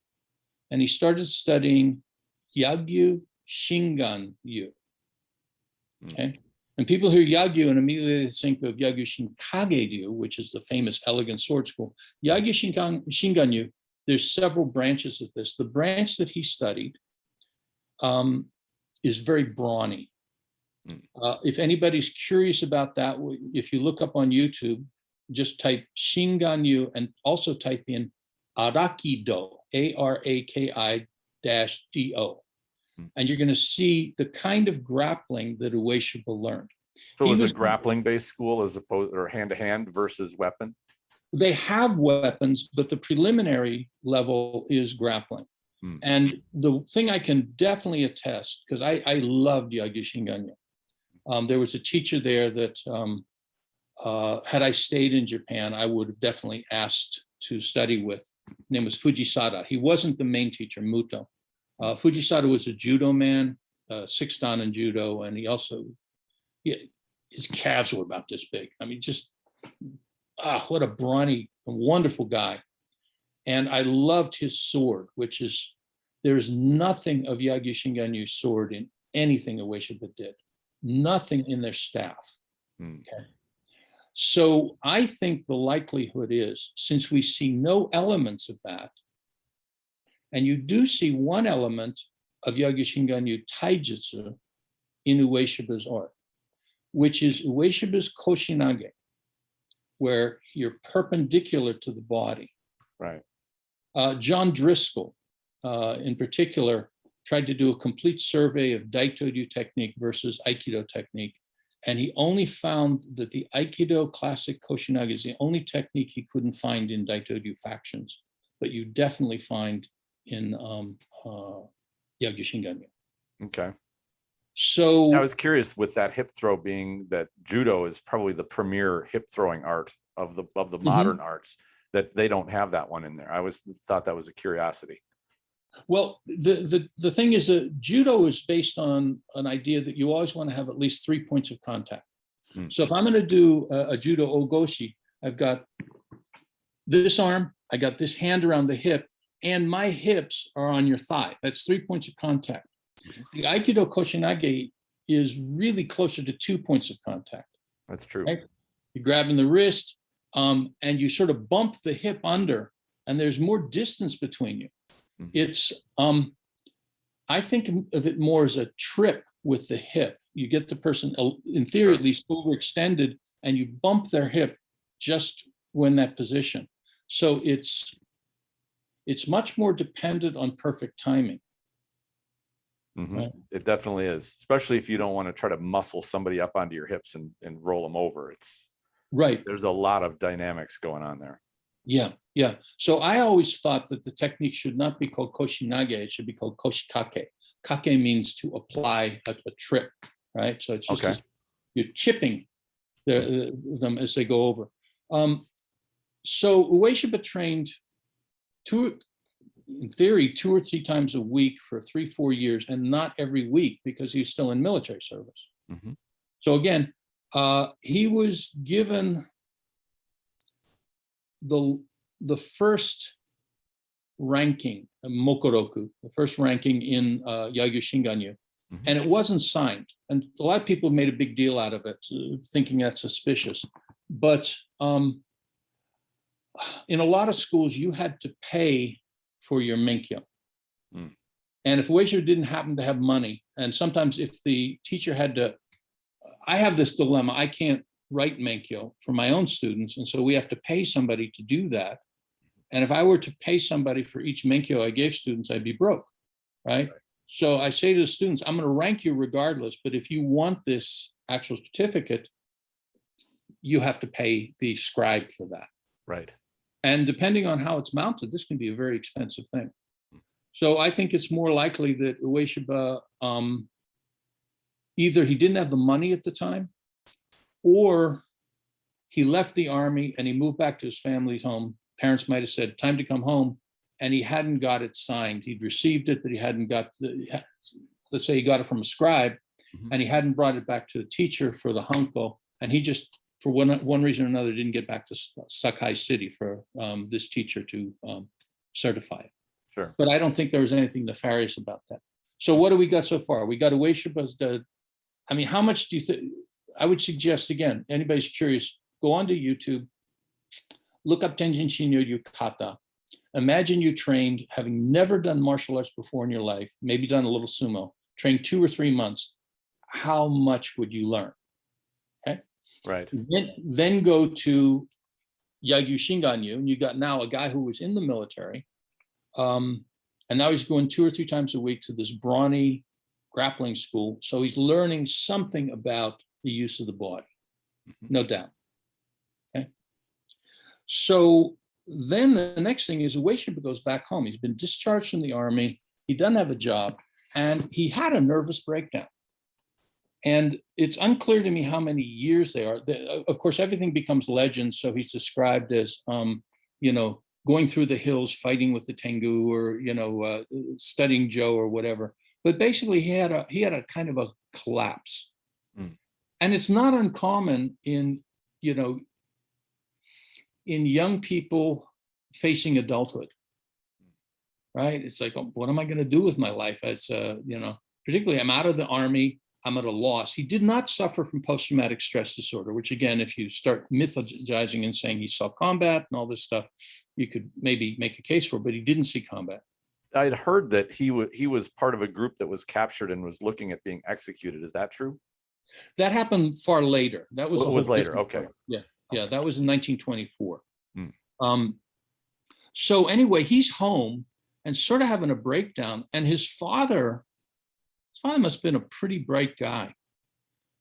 and he started studying Yagyu Shingan-ryu. Okay. And people hear Yagyu and immediately think of Yagyu Shinkage-ryu, which is the famous elegant sword school. Yagyu Shingan-ryu, there's several branches of this. The branch that he studied is very brawny. If anybody's curious about that, if you look up on YouTube, just type Shingan-ryu and also type in Arakido, ARAKI-DO. And you're going to see the kind of grappling that Ueshiba learned. So it was a grappling-based school as opposed, or hand-to-hand versus weapon? They have weapons, but the preliminary level is grappling. And the thing I can definitely attest, because I loved Yagyu Shingan-ryu. There was a teacher there that had I stayed in Japan, I would have definitely asked to study with. His name was Fujisada. He wasn't the main teacher, Muto. Fujisada was a judo man, 6th dan in judo, and his calves were about this big. I mean, just, what a brawny, wonderful guy. And I loved his sword, which is, there's nothing of Yagyu Shingan-ryu's sword in anything Ueshiba did. Nothing in their staff. Okay. So I think the likelihood is, since we see no elements of that, and you do see one element of Yagyu Shingan-ryu taijutsu in Ueshiba's art, which is Ueshiba's koshinage, where you're perpendicular to the body. Right. John Driscoll, in particular, tried to do a complete survey of Daito Ryu technique versus Aikido technique. And he only found that the Aikido classic koshinage is the only technique he couldn't find in Daito Ryu factions, but you definitely find in Yagyu Shingan-ryu. Okay. So I was curious, with that hip throw being that judo is probably the premier hip throwing art of the modern arts, that they don't have that one in there. I thought that was a curiosity. Well, the thing is that judo is based on an idea that you always want to have at least 3 points of contact. So if I'm going to do a judo ogoshi, I've got this arm, I got this hand around the hip, and my hips are on your thigh. That's 3 points of contact. The Aikido koshinage is really closer to 2 points of contact. That's true. Right? You're grabbing the wrist, and you sort of bump the hip under, and there's more distance between you. It's, I think of it more as a trip with the hip. You get the person, in theory at least, overextended, and you bump their hip just when that position. So it's much more dependent on perfect timing. Right? It definitely is, especially if you don't want to try to muscle somebody up onto your hips and roll them over. It's right. There's a lot of dynamics going on there. Yeah, yeah. So I always thought that the technique should not be called koshinage, it should be called koshikake. Kake means to apply a trip, right? So it's just you're chipping them as they go over. So Ueshiba trained in theory, 2 or 3 times a week for 3-4 years, and not every week because he's still in military service. So again, he was given the first ranking, Mokoroku, the first ranking in Yagyu Shingan-ryu, and it wasn't signed. And a lot of people made a big deal out of it, thinking that's suspicious. But in a lot of schools, you had to pay for your menkyo. And if Ueshiba didn't happen to have money, and sometimes if the teacher had to, I have this dilemma, I can't write menkyo for my own students, and so we have to pay somebody to do that. And if I were to pay somebody for each menkyo I gave students, I'd be broke, right? So I say to the students, I'm going to rank you regardless, but if you want this actual certificate, you have to pay the scribe for that. Right. And depending on how it's mounted, this can be a very expensive thing. So I think it's more likely that Ueshiba, either he didn't have the money at the time, or he left the army and he moved back to his family's home. Parents might have said, time to come home. And he hadn't got it signed. He'd received it, but he hadn't got let's say he got it from a scribe, and he hadn't brought it back to the teacher for the hanko. And he just, for one reason or another, didn't get back to Sakai City for this teacher to certify it. Sure. But I don't think there was anything nefarious about that. So what do we got so far? We got Ueshiba's how much do you think? I would suggest, again, anybody's curious, go onto YouTube, look up Tenjin Shinyo-ryu Kata. Imagine you trained, having never done martial arts before in your life, maybe done a little sumo, trained 2 or 3 months. How much would you learn? Okay. Right. Then go to Yagyu Shingan-ryu, and you got now a guy who was in the military, and now he's going 2 or 3 times a week to this brawny grappling school. So he's learning something about the use of the body, no doubt. Okay. So then the next thing is Ueshiba goes back home. He's been discharged from the army. He doesn't have a job, and he had a nervous breakdown. And it's unclear to me how many years they are. Of course, everything becomes legend. So he's described as, going through the hills, fighting with the Tengu, or studying Joe or whatever. But basically, he had a kind of a collapse, and it's not uncommon in young people facing adulthood, right? It's like, what am I going to do with my life? It's particularly, I'm out of the army. I'm at a loss. He did not suffer from post-traumatic stress disorder, which again, if you start mythologizing and saying he saw combat and all this stuff, you could maybe make a case for it, but he didn't see combat. I'd heard that he was part of a group that was captured and was looking at being executed. Is that true? That happened far later. That was later. Okay. Yeah, that was in 1924. So anyway, he's home and sort of having a breakdown, and his father must have been a pretty bright guy,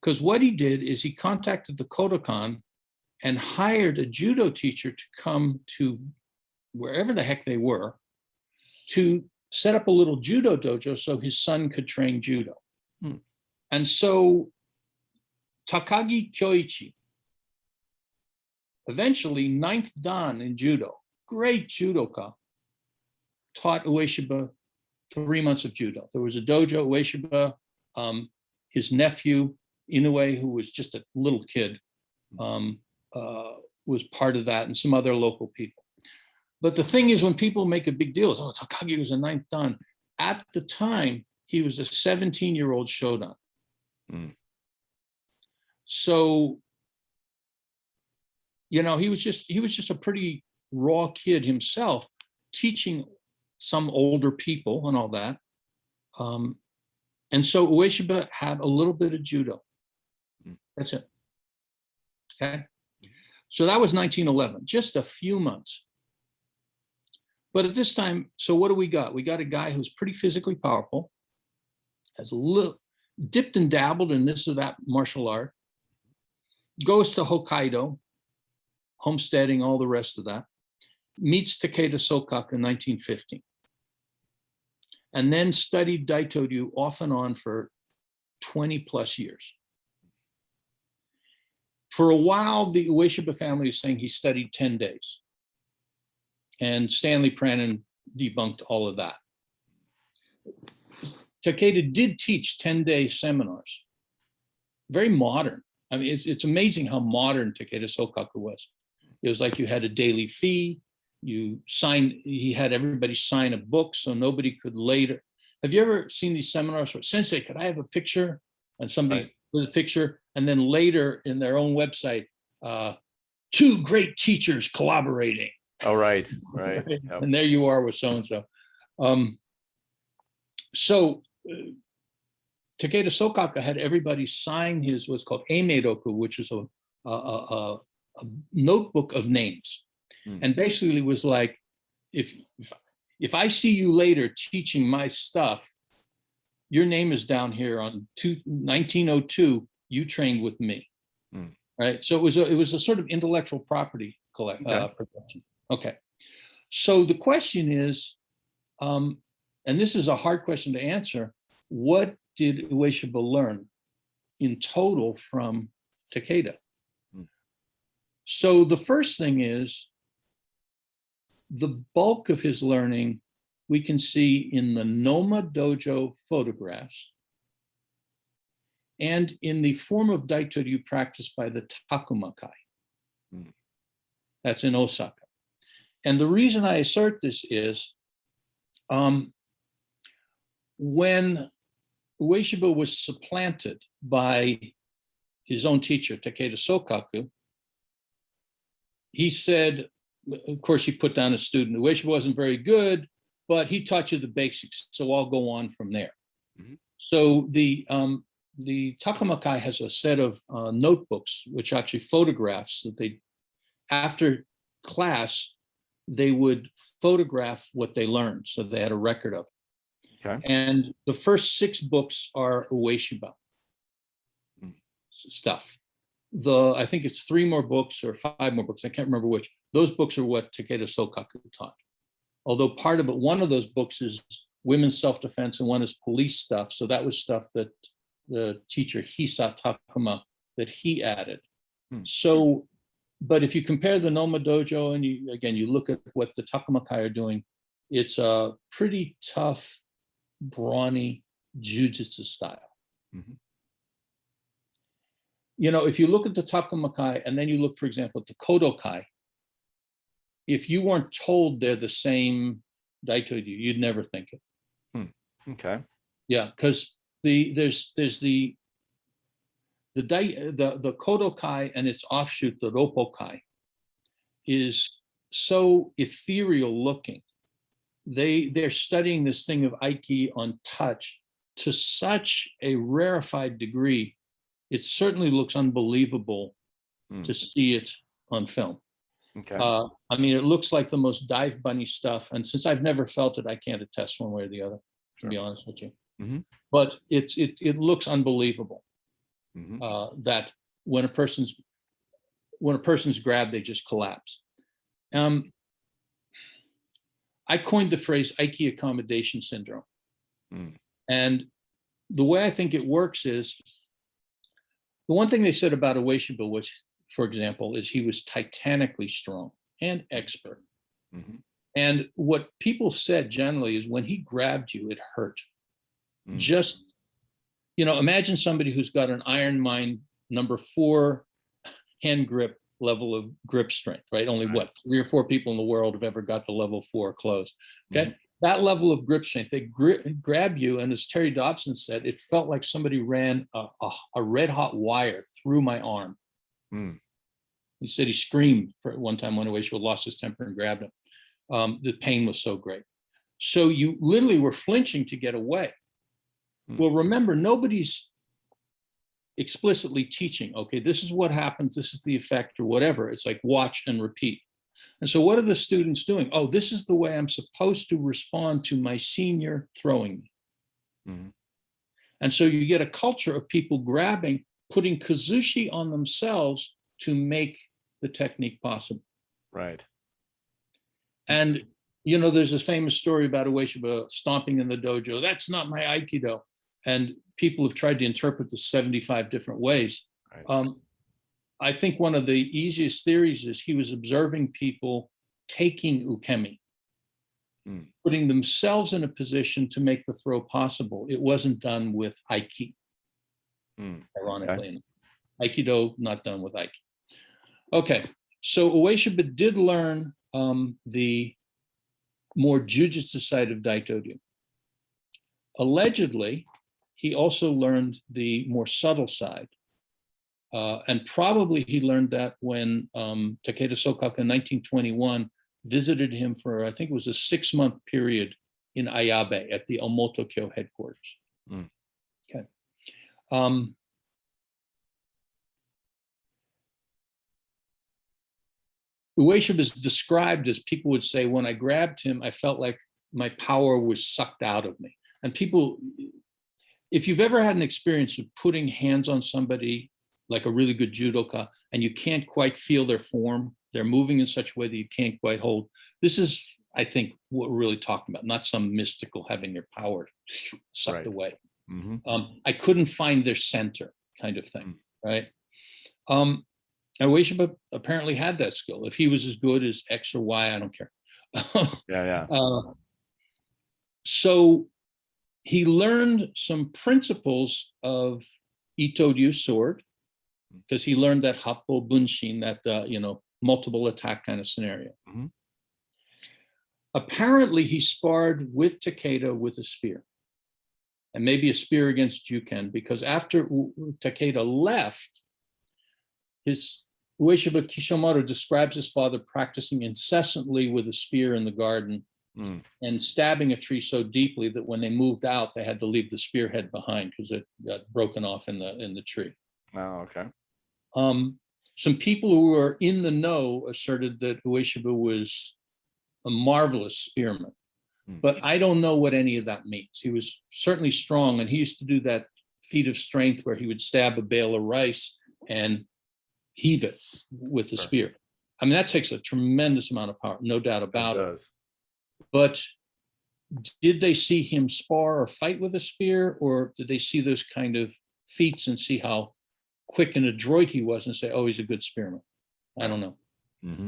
because what he did is he contacted the Kodokan and hired a judo teacher to come to wherever the heck they were to set up a little judo dojo so his son could train judo. And so Takagi Kyoichi, eventually 9th dan in judo, great judoka, taught Ueshiba 3 months of judo. There was a dojo, Ueshiba, his nephew, Inoue, who was just a little kid, was part of that, and some other local people. But the thing is, when people make a big deal, it's, Takagi was a 9th dan. At the time, he was a 17-year-old shodan. So, he was just a pretty raw kid himself, teaching some older people and all that. And so Ueshiba had a little bit of judo. That's it. Okay. So that was 1911, just a few months. But at this time, so what do we got? We got a guy who's pretty physically powerful, has a little dipped and dabbled in this or that martial art, goes to Hokkaido, homesteading, all the rest of that, meets Takeda Sokaku in 1915, and then studied Daito Ryu off and on for 20 plus years. For a while, the Ueshiba family is saying he studied 10 days. And Stanley Pranin debunked all of that. Takeda did teach 10-day seminars, very modern. I mean, it's amazing how modern Takeda Sokaku was. It was like you had a daily fee, he had everybody sign a book so nobody could later. Have you ever seen these seminars where, Sensei, could I have a picture? And somebody does a picture, and then later in their own website, 2 great teachers collaborating. Oh, right. Yep. And there you are with so-and-so. So Takeda Sokaku had everybody sign his what's called Eimeroku, which is a notebook of names. And basically was like, if I see you later teaching my stuff, your name is down here on 1902, you trained with me. right? So it was a sort of intellectual property protection. Okay. So the question is, and this is a hard question to answer, what did Ueshiba learn in total from Takeda? So the first thing is, the bulk of his learning we can see in the Noma Dojo photographs and in the form of Daito Ryu practiced by the Takumakai. That's in Osaka. And the reason I assert this is, when Ueshiba was supplanted by his own teacher, Takeda Sokaku, he said, of course, he put down a student. Ueshiba wasn't very good, but he taught you the basics, so I'll go on from there. So the Takumakai has a set of notebooks, which actually photographs that they, after class, they would photograph what they learned, so they had a record of it. Okay. And the first 6 books are Ueshiba stuff. I think it's 3 more books or 5 more books, I can't remember which. Those books are what Takeda Sokaku taught. Although part of it, one of those books is women's self-defense and one is police stuff. So that was stuff that the teacher Hisa Takuma, that he added. So, but if you compare the Noma Dojo and you look at what the Takumakai are doing, it's a pretty tough, brawny jujitsu style. You know, if you look at the Takumakai and then you look, for example, at the Kodokai, if you weren't told they're the same Daito Ryu, you'd never think it. Okay. Yeah, because there's the Kodokai and its offshoot, the Roppokai, is so ethereal looking. They're studying this thing of Aiki on touch to such a rarefied degree. It certainly looks unbelievable to see it on film. Okay. I mean, it looks like the most dive bunny stuff. And since I've never felt it, I can't attest one way or the other, to be honest with you. But it looks unbelievable that when a person's grabbed, they just collapse. I coined the phrase Aiki accommodation syndrome. And the way I think it works is, the one thing they said about Ueshiba was, for example, is he was titanically strong and expert. And what people said generally is when he grabbed you, it hurt. Just, you know, imagine somebody who's got an Iron Mine #4 hand grip level of grip strength, right? Only what, 3 or 4 people in the world have ever got the level 4 close. Okay. That level of grip strength, they grab you, and as Terry Dobson said, it felt like somebody ran a red hot wire through my arm. He said he screamed for one time when Ueshiba lost his temper and grabbed him. The pain was so great. So you literally were flinching to get away. Well, remember, nobody's explicitly teaching, okay, this is what happens, this is the effect or whatever. It's like watch and repeat. And so what are the students doing? Oh, this is the way I'm supposed to respond to my senior throwing me. And so you get a culture of people grabbing, putting kazushi on themselves to make the technique possible. Right. And, you know, there's this famous story about Ueshiba stomping in the dojo. That's not my Aikido. And people have tried to interpret this 75 different ways. Right. I think one of the easiest theories is he was observing people taking ukemi, putting themselves in a position to make the throw possible. It wasn't done with Aiki, ironically. Okay. Aikido, not done with Aiki. Okay, so Ueshiba did learn the more jujitsu side of Daito Ryu. Allegedly, he also learned the more subtle side. And probably he learned that when Takeda Sokaku in 1921 visited him for, I think it was a 6-month period in Ayabe at the Omoto Kyo headquarters. Okay. Ueshiba is described as, people would say, when I grabbed him, I felt like my power was sucked out of me. And people, if you've ever had an experience of putting hands on somebody like a really good judoka, and you can't quite feel their form. They're moving in such a way that you can't quite hold. This is, I think, what we're really talking about, not some mystical having your power sucked away. I couldn't find their center kind of thing, right? And Ueshiba apparently had that skill. If he was as good as X or Y, I don't care. So he learned some principles of Itto-ryu sword, because he learned that happo bunshin, that multiple attack kind of scenario. Apparently, he sparred with Takeda with a spear, and maybe a spear against Juken, because after Takeda left, his Ueshiba Kishomaru describes his father practicing incessantly with a spear in the garden and stabbing a tree so deeply that when they moved out, they had to leave the spearhead behind because it got broken off in the tree. Oh, okay. Some people who were in the know asserted that Ueshiba was a marvelous spearman, but I don't know what any of that means. He was certainly strong, and he used to do that feat of strength where he would stab a bale of rice and heave it with the spear. I mean, that takes a tremendous amount of power, no doubt about it. But did they see him spar or fight with a spear, or did they see those kind of feats and see how quick and adroit he was and say, oh, he's a good spearman? I don't know.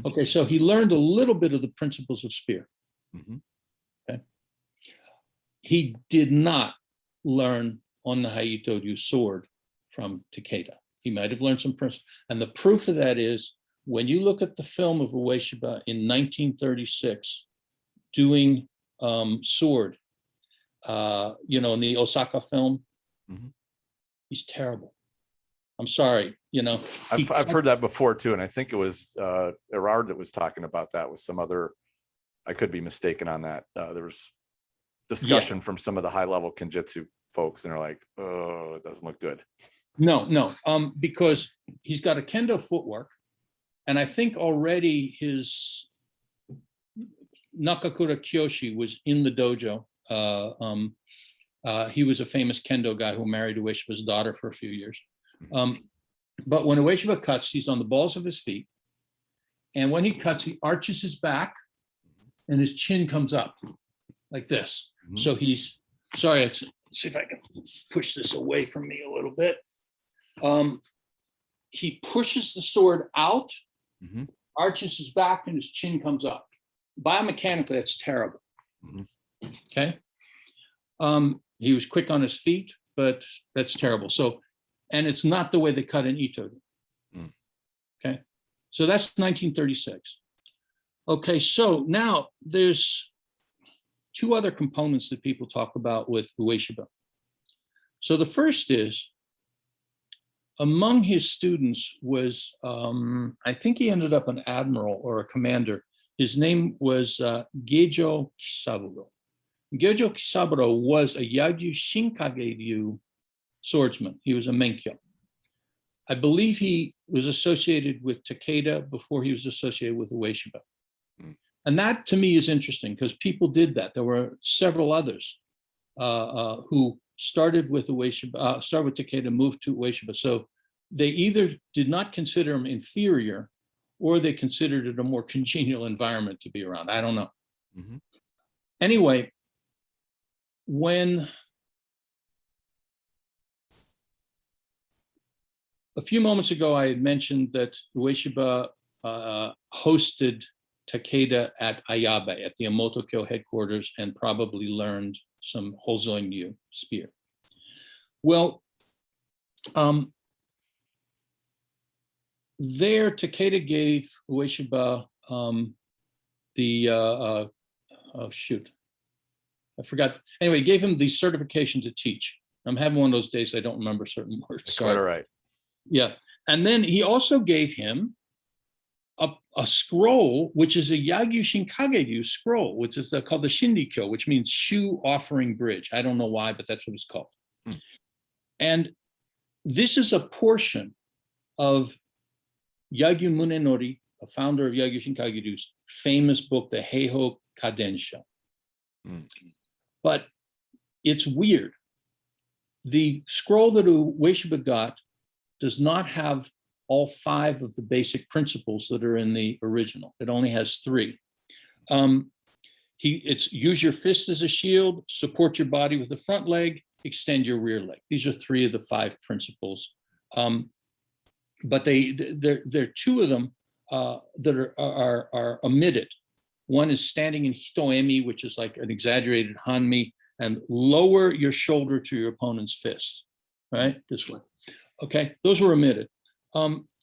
Okay, so he learned a little bit of the principles of spear. Okay. He did not learn Onaha Itto-ryu sword from Takeda. He might have learned some principles. And the proof of that is when you look at the film of Ueshiba in 1936, doing sword, in the Osaka film, he's terrible. I'm sorry, I've heard that before too, and I think it was Erard that was talking about that with some other. I could be mistaken on that. There was discussion from some of the high-level Kenjutsu folks, and they're like, "Oh, it doesn't look good." No, because he's got a kendo footwork, and I think already his Nakakura Kyoshi was in the dojo. He was a famous kendo guy who married Ueshiba's daughter for a few years. But when Ueshiba cuts, he's on the balls of his feet. And when he cuts, he arches his back and his chin comes up like this. So he's, sorry, let's see if I can push this away from me a little bit. He pushes the sword out, arches his back, and his chin comes up. Biomechanically, that's terrible. Okay. He was quick on his feet, but that's terrible. So, and it's not the way they cut in Itto. Okay. So that's 1936. Okay. So now there's two other components that people talk about with Ueshiba. So the first is, among his students was, I think he ended up an admiral or a commander. His name was Gozo Shioda. Gozo Shioda was a Yagyu Shinkage-ryu swordsman. He was a Menkyo. I believe he was associated with Takeda before he was associated with Ueshiba. And that to me is interesting because people did that. There were several others who started with Ueshiba, started with Takeda, moved to Ueshiba. So they either did not consider him inferior or they considered it a more congenial environment to be around. I don't know. Anyway, when a few moments ago, I had mentioned that Ueshiba hosted Takeda at Ayabe, at the Omoto headquarters, and probably learned some Hozoin-ryu spear. Well, there, Takeda gave Ueshiba I forgot. Anyway, gave him the certification to teach. I'm having one of those days I don't remember certain words. That's quite all right. Yeah. And then he also gave him a scroll, which is a Yagyu Shinkage-ryu scroll, which is called the Shindikyo, which means shoe offering bridge. I don't know why, but that's what it's called. And this is a portion of Yagyu Munenori, a founder of Yagyu Shinkage-ryu's famous book, the Heiho Kadensha. But it's weird. The scroll that Ueshiba got does not have all 5 of the basic principles that are in the original. It only has 3. It's use your fist as a shield, support your body with the front leg, extend your rear leg. These are 3 of the 5 principles. But there are 2 of them that are omitted. One is standing in hitoemi, which is like an exaggerated hanmi, and lower your shoulder to your opponent's fist, right? This way. Okay, those were omitted.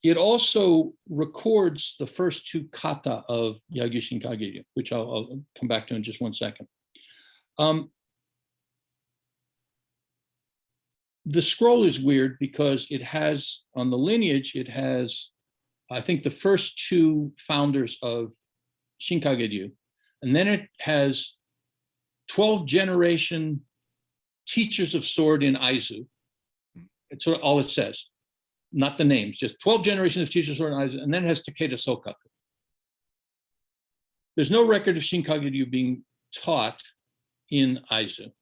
It also records the first 2 kata of Yagyu Shinkage-ryu, which I'll come back to in just one second. The scroll is weird because it has, on the lineage, it has, I think, the first 2 founders of Shinkage-ryu, and then it has 12 generation teachers of sword in Aizu. It's all it says. Not the names, just 12 generations of teachers of sword in Aizu, and then it has Takeda Sokaku. There's no record of Shinkage-ryu being taught in Aizu.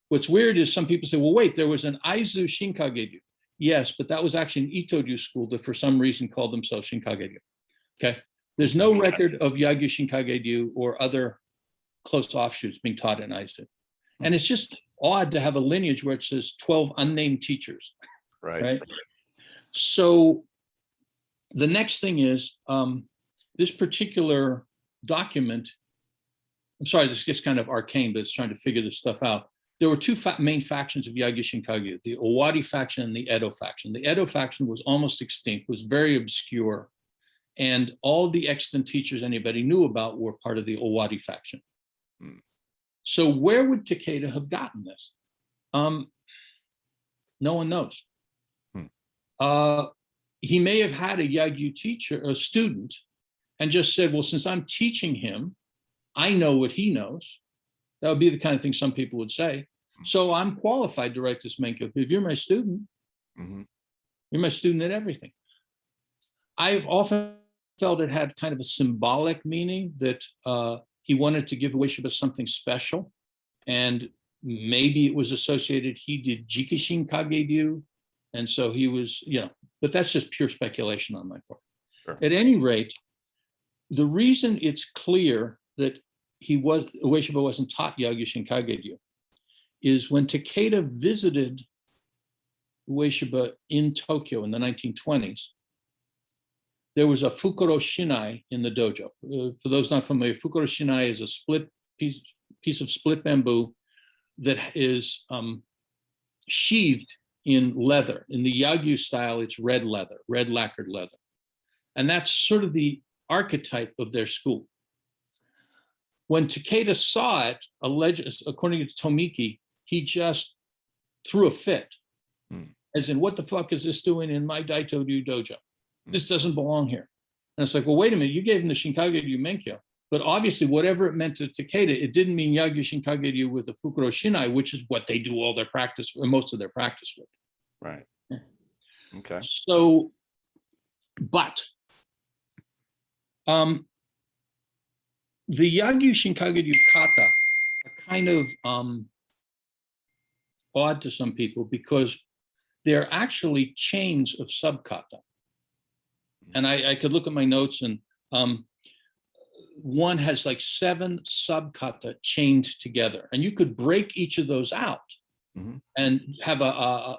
What's weird is some people say, well, wait, there was an Aizu Shinkage-ryu. Yes, but that was actually an Itto-ryu school that for some reason called themselves Shinkage-ryu. Okay, there's no record of Yagyu Shinkage-ryu or other close offshoots being taught in Aizu. And it's just odd to have a lineage where it says 12 unnamed teachers. Right. So the next thing is this particular document. I'm sorry, this gets kind of arcane, but it's trying to figure this stuff out. There were 2 main factions of Yagyu Shinkage-ryu, the Owari faction and the Edo faction. The Edo faction was almost extinct, was very obscure, and all the extant teachers anybody knew about were part of the Owari faction. So where would Takeda have gotten this? No one knows. He may have had a Yagyu teacher, a student, and just said, well, since I'm teaching him, I know what he knows. That would be the kind of thing some people would say. So I'm qualified to write this Menkyo. If you're my student, you're my student at everything. I've often felt it had kind of a symbolic meaning that he wanted to give Ueshiba something special. And maybe it was associated, he did Jiki Shinkage-ryu. And so he was, but that's just pure speculation on my part. Sure. At any rate, the reason it's clear that Ueshiba wasn't taught Yagyu Shinkage-ryu is when Takeda visited Ueshiba in Tokyo in the 1920s, there was a Fukuro Shinai in the dojo. For those not familiar, Fukuro Shinai is a split piece of split bamboo that is sheathed in leather. In the Yagyu style, it's red leather, red lacquered leather. And that's sort of the archetype of their school. When Takeda saw it, according to Tomiki, he just threw a fit. As in, what the fuck is this doing in my Daito Ryu dojo? This doesn't belong here. And it's like, well, wait a minute, you gave him the Shinkage-ryu Menkyo. But obviously, whatever it meant to Takeda, it didn't mean Yagyu Shinkage-ryu with a Fukuro Shinai, which is what they do all their practice, or most of their practice with. Right. Okay. So, but the Yagyu Shinkage-ryu Kata are kind of odd to some people because they're actually chains of sub-kata. And I could look at my notes, and one has like 7 sub-kata chained together, and you could break each of those out and have a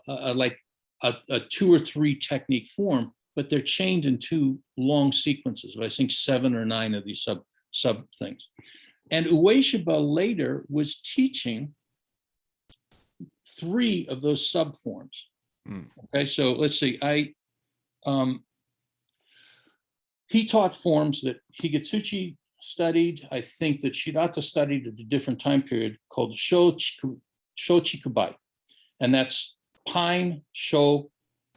2 or 3 technique form, but they're chained in 2 long sequences of, I think, 7 or 9 of these sub things. And Ueshiba later was teaching 3 of those sub forms. Okay, so let's see. He taught forms that Higetsuchi studied. I think that Shirata studied at a different time period, called Shochikubai. And that's pine, sho,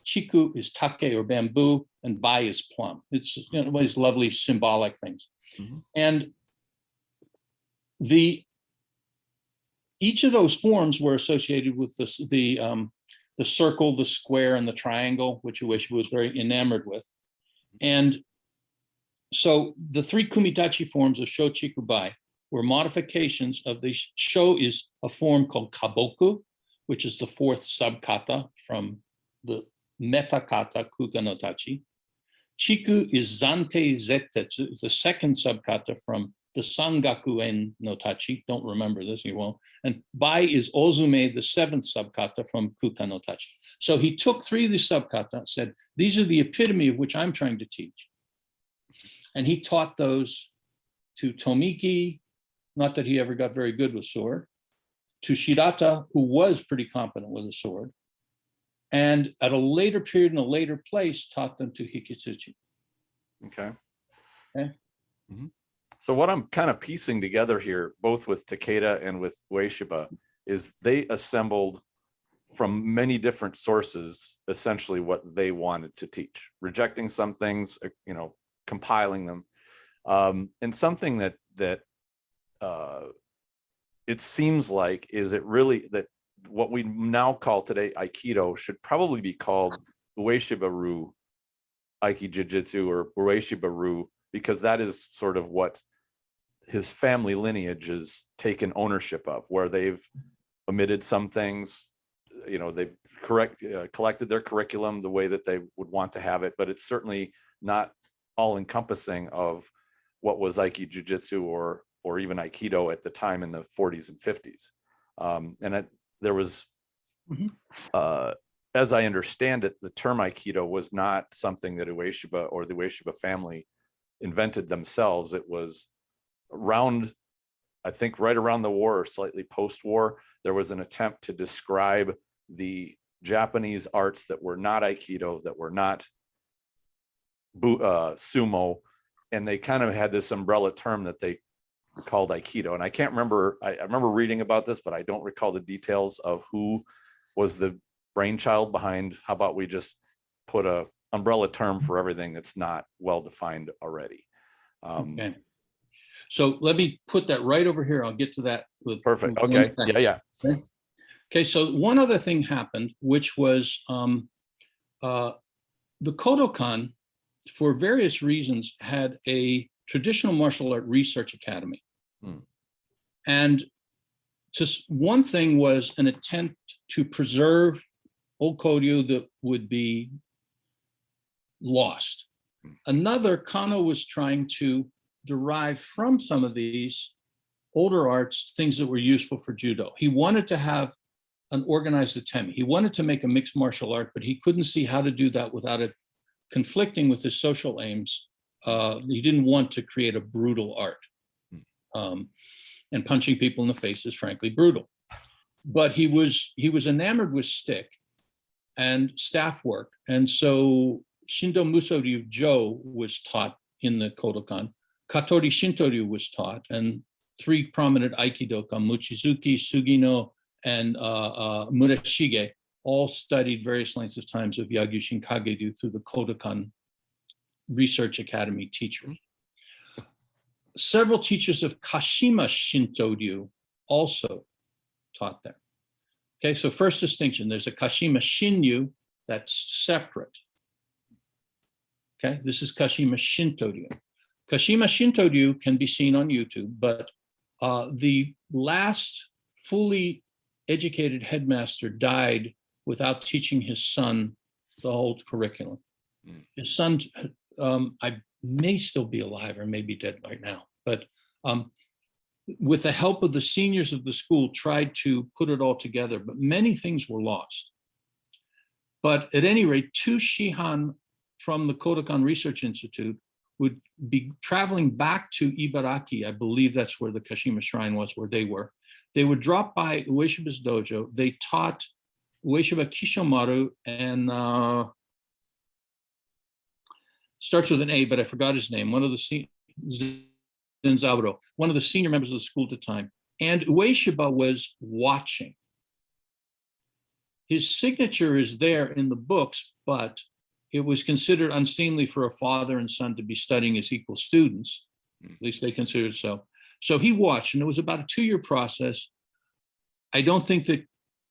chiku is take or bamboo, and bai is plum. It's one of these lovely symbolic things. And each of those forms were associated with the circle, the square, and the triangle, which Ueshiba was very enamored with. And so the 3 kumitachi forms of sho, chiku, bai were modifications of the sho is a form called kaboku, which is the 4th sub-kata from the metakata kuka no tachi. Chiku is zante zettetsu. It's the second subkata from the Sangaku-en no tachi. Don't remember this, you won't. And bai is ozume, the seventh subkata from kuka no tachi. So he took three of the subkata and said, these are the epitome of which I'm trying to teach. And he taught those to Tomiki, not that he ever got very good with sword, to Shirata, who was pretty competent with a sword, and at a later period in a later place, taught them to Hikitsuchi. Okay. Okay. Mm-hmm. So what I'm kind of piecing together here, both with Takeda and with Ueshiba, is they assembled from many different sources, essentially what they wanted to teach, rejecting some things, compiling them. And something that it seems like is it really that what we now call today Aikido should probably be called Ueshiba-ryu Aiki Jiu-Jitsu or Ueshiba-ryu, because that is sort of what his family lineage has taken ownership of, where they've omitted some things, they've collected their curriculum the way that they would want to have it, but it's certainly not all encompassing of what was Aiki Jiu-Jitsu or even Aikido at the time in the 40s and 50s. There was, as I understand it, the term Aikido was not something that Ueshiba or the Ueshiba family invented themselves. It was around, I think right around the war or slightly post-war, there was an attempt to describe the Japanese arts that were not Aikido, that were not sumo, and they kind of had this umbrella term that they called Aikido. And I can't remember, I remember reading about this, but I don't recall the details of who was the brainchild behind, how about we just put a umbrella term for everything that's not well defined already. Okay. So let me put that right over here. I'll get to that. Perfect. Okay. Yeah. Okay. So one other thing happened, which was the Kodokan, for various reasons, had a traditional martial art research academy. And just one thing was an attempt to preserve old Koryu that would be lost. Another, Kano was trying to derive from some of these older arts things that were useful for judo. He wanted to have an organized atemi. He wanted to make a mixed martial art, but he couldn't see how to do that without it conflicting with his social aims. He didn't want to create a brutal art. And punching people in the face is frankly brutal. But he was enamored with stick and staff work. And so Shindo Muso-ryu Jo was taught in the Kodokan. Katori Shinto-ryu was taught, and three prominent Aikidoka, Mochizuki, Sugino, and Murashige, all studied various lengths of times of Yagyu Shinkage-ryu through the Kodokan Research Academy teachers. Several teachers of Kashima Shinto-ryu also taught there. Okay, so first distinction, there's a Kashima Shinyu that's separate. Okay, this is Kashima Shinto-ryu. Kashima Shinto-ryu can be seen on YouTube, but the last fully educated headmaster died without teaching his son the whole curriculum. His son, I may still be alive or may be dead right now, but with the help of the seniors of the school, tried to put it all together, but many things were lost. But at any rate, two Shihan from the Kodokan Research Institute would be traveling back to Ibaraki. I believe that's where the Kashima Shrine was, where they were. They would drop by Ueshiba's dojo. They taught Ueshiba Kishomaru and starts with an A, but I forgot his name. One of the Zenzaburo, one of the senior members of the school at the time. And Ueshiba was watching. His signature is there in the books, but it was considered unseemly for a father and son to be studying as equal students. At least they considered so. So he watched, and it was about a 2-year process. I don't think that,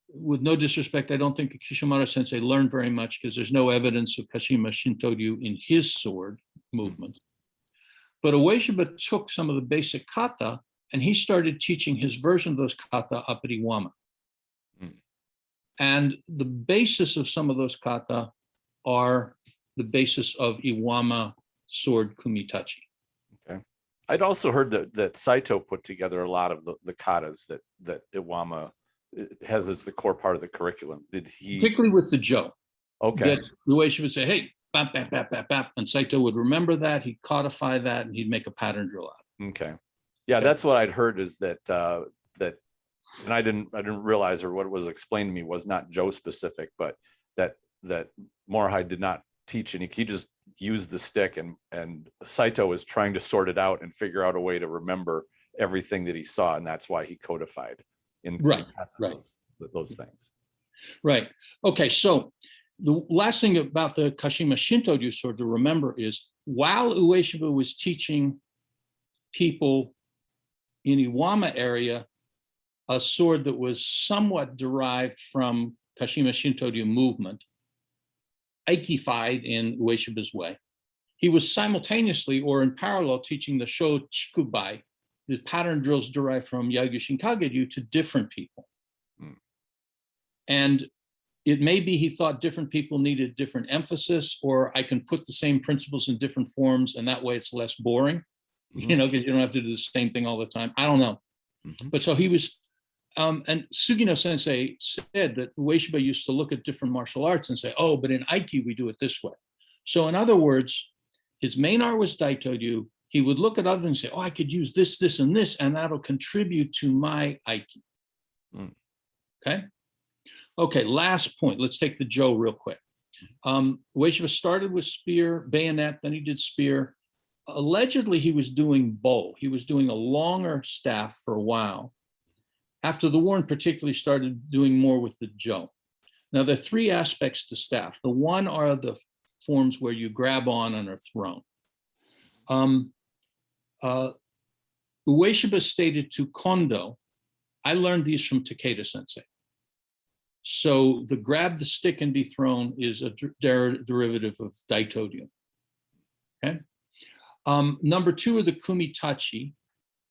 with no disrespect, I don't think Kishimaru sensei learned very much because there's no evidence of Kashima Shinto-ryu in his sword movement. But Ueshiba took some of the basic kata and he started teaching his version of those kata up at Iwama. And the basis of some of those kata are the basis of Iwama sword kumitachi. Okay. I'd also heard that Saito put together a lot of the katas that Iwama has as the core part of the curriculum. Did he? Particularly with the jo. Okay. That Ueshiba would say, hey, bap, bap, bap, bap, bap. And Saito would remember that, he'd codify that, and he'd make a pattern drill out. Okay. Yeah, Okay. that's what I'd heard is that, and I didn't realize, or what was explained to me was not Joe specific, but that Morehei did not teach, and he just used the stick, and Saito was trying to sort it out and figure out a way to remember everything that he saw, and that's why he codified in Right. those things. Right. Okay. So the last thing about the Kashima Shinto-ryu sword to remember is, while Ueshiba was teaching people in Iwama area a sword that was somewhat derived from Kashima Shinto-ryu movement, Aikified in Ueshiba's way, he was simultaneously or in parallel teaching the Sho Chikubai, the pattern drills derived from Yagyu Shinkage-ryu, to different people. And it may be he thought different people needed different emphasis, or I can put the same principles in different forms, and that way it's less boring, because you don't have to do the same thing all the time. I don't know. But so he was, and Sugino Sensei said that Ueshiba used to look at different martial arts and say, oh, but in Aiki, we do it this way. So in other words, his main art was Daito Ryu. He would look at others and say, oh, I could use this, this, and this, and that'll contribute to my Aiki. Okay. Okay, last point. Let's take the Jo real quick. Ueshiba started with spear, bayonet, then he did spear. Allegedly, he was doing bow. He was doing a longer staff for a while. After the war, in particular, he started doing more with the Jo. Now, there are three aspects to staff. The one are the forms where you grab on and are thrown. Ueshiba stated to Kondo, I learned these from Takeda Sensei. So the grab the stick and be thrown is a derivative of Daito Ryu. Okay. Number two are the kumitachi,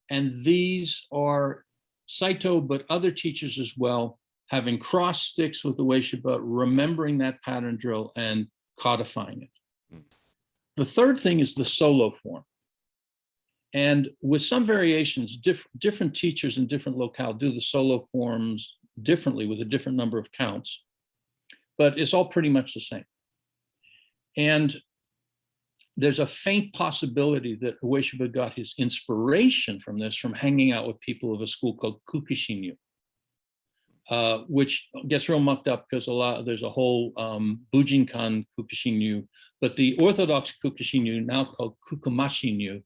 and these are Saito, but other teachers as well, having cross sticks with the Ueshiba, remembering that pattern drill and codifying it. The third thing is the solo form. And with some variations, different teachers in different locale do the solo forms differently with a different number of counts, but it's all pretty much the same. And there's a faint possibility that Ueshiba got his inspiration from this from hanging out with people of a school called Kukushinyu, which gets real mucked up because there's a whole Bujinkan Kukushinyu, but the Orthodox Kukushinyu, now called Kukumashinyu,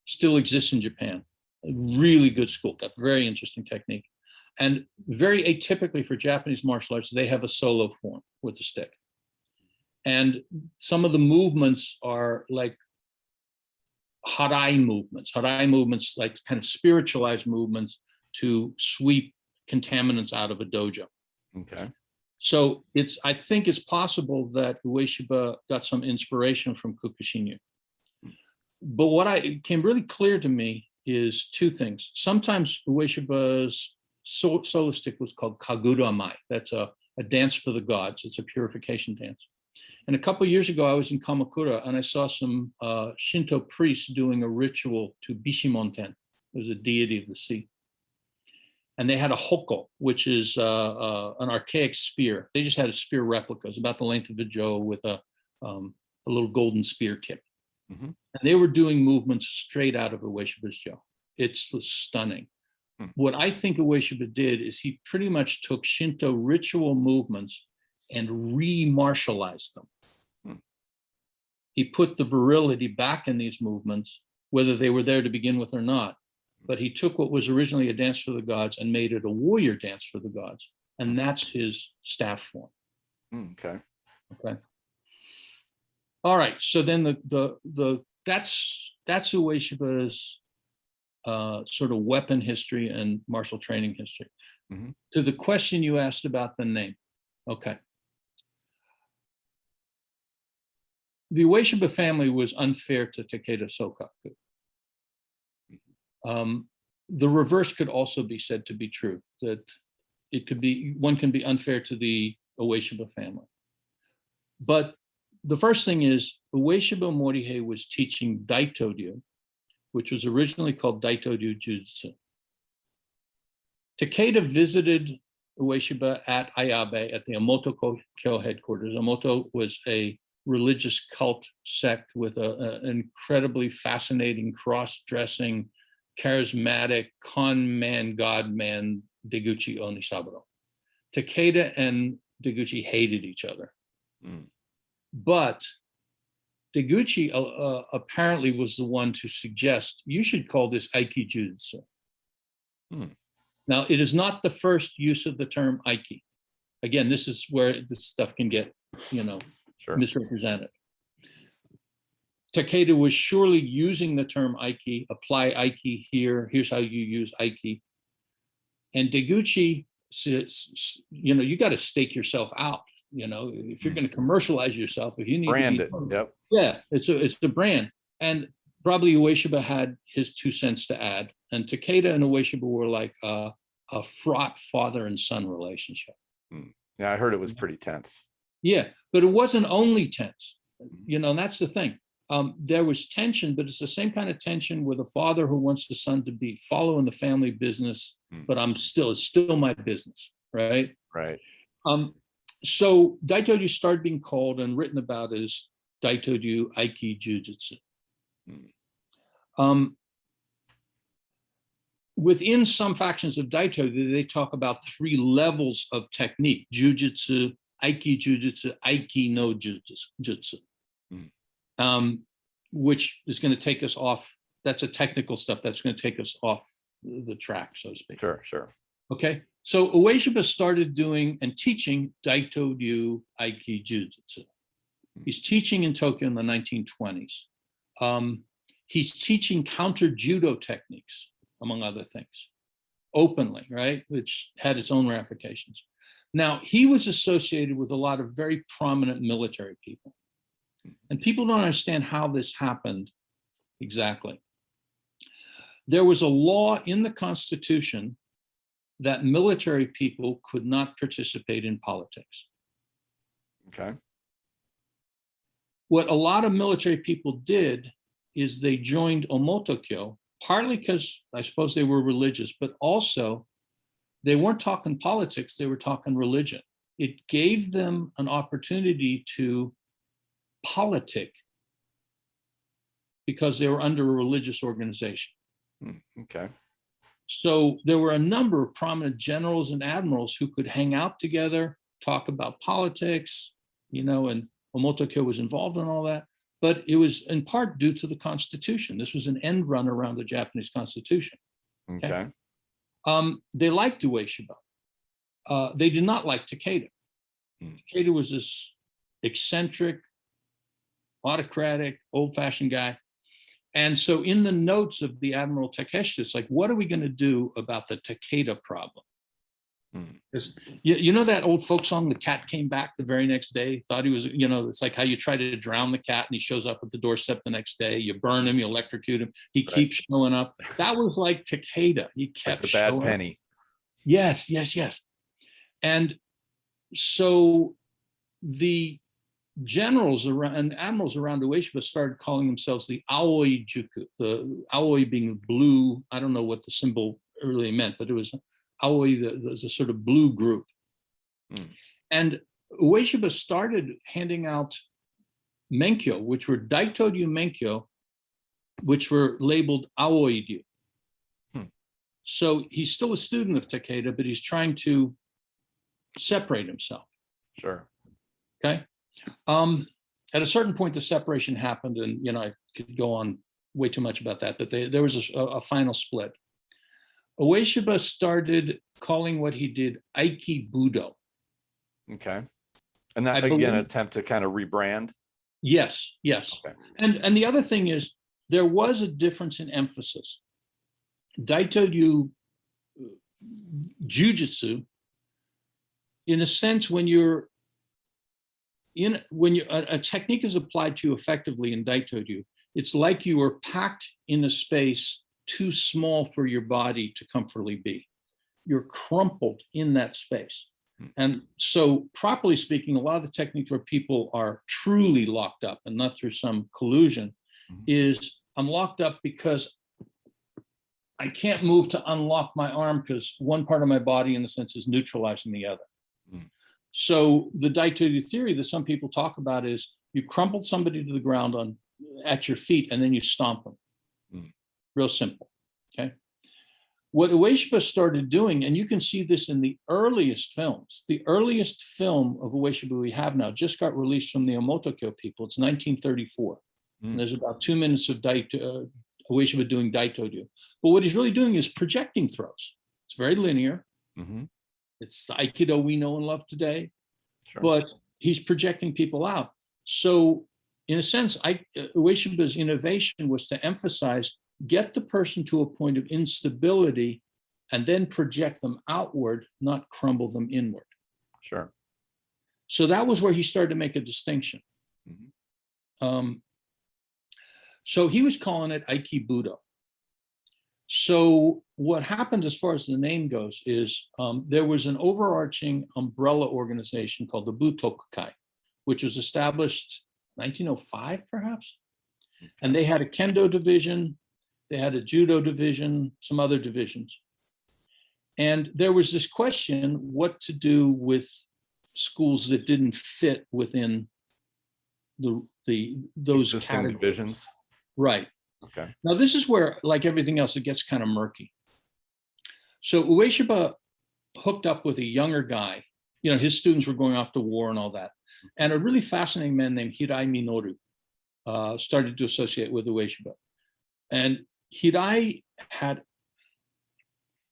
still exists in Japan. A really good school, got very interesting technique. And very atypically for Japanese martial arts, they have a solo form with the stick. And some of the movements are like harai movements like kind of spiritualized movements to sweep contaminants out of a dojo. Okay. So I think it's possible that Ueshiba got some inspiration from Kukushinyu. But what became really clear to me is two things. Sometimes Ueshiba's solo stick was called kaguramai. That's a dance for the gods. It's a purification dance. And a couple of years ago, I was in Kamakura and I saw some Shinto priests doing a ritual to Bishimonten. There's a deity of the sea. And they had a hoko, which is an archaic spear. They just had a spear replica. It's about the length of a jo with a little golden spear tip. And they were doing movements straight out of Ueshiba's jo. It's stunning. What I think Ueshiba did is he pretty much took Shinto ritual movements and re-martialized them. He put the virility back in these movements, whether they were there to begin with or not. But he took what was originally a dance for the gods and made it a warrior dance for the gods. And that's his staff form. Okay. All right. So then that's Ueshiba's sort of weapon history and martial training history. To the question you asked about the name. Okay. The Ueshiba family was unfair to Takeda Sokaku. The reverse could also be said to be true, that one can be unfair to the Ueshiba family. But the first thing is Ueshiba Morehei was teaching Daito Ryu, which was originally called Daito Ryu Jujutsu. Takeda visited Ueshiba at Ayabe at the Omoto Kyo headquarters. Omoto was a religious cult sect with an incredibly fascinating, cross-dressing, charismatic con man, god man, Deguchi Onisaburo. Takeda and Deguchi hated each other. But Deguchi apparently was the one to suggest, you should call this Aiki Jujutsu. Now, it is not the first use of the term Aiki. Again, this is where this stuff can get, Sure. misrepresented. Takeda was surely using the term Aiki, apply Aiki here, here's how you use Aiki. And Deguchi says, you got to stake yourself out. If you're going to commercialize yourself, if you need brand to it, yep. Yeah, it's the brand. And probably Ueshiba had his 2 cents to add. And Takeda and Ueshiba were like a fraught father and son relationship. Yeah, I heard it was pretty tense. Yeah, but it wasn't only tense. And that's the thing. There was tension, but it's the same kind of tension with a father who wants the son to be following the family business, but it's still my business, right? Right. So Daito Ryu started being called and written about as Daito Ryu Aiki Jujutsu. Within some factions of Daito Ryu, they talk about 3 levels of technique: Jujutsu, Aiki Jujutsu, Aiki no Jujutsu, which is going to take us off. That's a technical stuff that's going to take us off the track, so to speak. Sure. Okay. So Ueshiba started doing and teaching Daito Ryu Aiki Jujutsu. He's teaching in Tokyo in the 1920s. He's teaching counter judo techniques, among other things, openly, right? Which had its own ramifications. Now, he was associated with a lot of very prominent military people. And people don't understand how this happened exactly. There was a law in the Constitution that military people could not participate in politics. Okay. What a lot of military people did is they joined Omoto-kyo, partly because I suppose they were religious, but also they weren't talking politics, they were talking religion. It gave them an opportunity to politic because they were under a religious organization. Okay. So there were a number of prominent generals and admirals who could hang out together, talk about politics, and Omoto-kyo was involved in all that. But it was in part due to the Constitution. This was an end run around the Japanese Constitution. Okay. They liked Ueshiba. They did not like Takeda. Takeda was this eccentric, autocratic, old-fashioned guy. And so in the notes of the Admiral Takeshi, it's like, what are we going to do about the Takeda problem? You know that old folk song, The Cat Came Back the Very Next Day? Thought he was, it's like how you try to drown the cat and he shows up at the doorstep the next day. You burn him, you electrocute him. He keeps showing up. That was like Takeda. He kept like the bad penny. Up. Yes. And so the generals around and admirals around Ueshiba started calling themselves the Aoi Juku, the Aoi being blue. I don't know what the symbol really meant, but it was Aoi, there's a sort of blue group. And Ueshiba started handing out menkyo, which were Daito Ryu menkyo, which were labeled Aoi Ryu. So he's still a student of Takeda, but he's trying to separate himself. Sure. Okay. At a certain point, the separation happened, and I could go on way too much about that, but there was a final split. Ueshiba started calling what he did Aiki Budo. Okay. And that, again, attempt to kind of rebrand? Yes. Okay. And the other thing is, there was a difference in emphasis. Daito Ryu Jujutsu, in a sense, when a technique is applied to you effectively in Daito Ryu, it's like you were packed in a space too small for your body to comfortably be. You're crumpled in that space. And so, properly speaking, a lot of the techniques where people are truly locked up and not through some collusion is I'm locked up because I can't move to unlock my arm because one part of my body, in a sense, is neutralizing the other. So the Daito Ryu theory that some people talk about is you crumple somebody to the ground at your feet and then you stomp them. Real simple. Okay. What Ueshiba started doing, and you can see this in the earliest films, the earliest film of Ueshiba we have now just got released from the Omoto people. It's 1934. And there's about 2 minutes of Ueshiba doing Daito Ryu. But what he's really doing is projecting throws. It's very linear. It's the Aikido we know and love today, but he's projecting people out. So in a sense, Ueshiba's innovation was to emphasize, get the person to a point of instability and then project them outward, not crumble them inward. Sure. So that was where he started to make a distinction. So he was calling it Aikibudo. So what happened as far as the name goes is there was an overarching umbrella organization called the Butokukai, which was established 1905, perhaps. And they had a kendo division, they had a judo division, some other divisions. And there was this question, what to do with schools that didn't fit within those existing divisions. Right. Okay. Now this is where, like everything else, it gets kind of murky. So Ueshiba hooked up with a younger guy. You know, his students were going off to war and all that. And a really fascinating man named Hirai Minoru started to associate with Ueshiba. And Hirai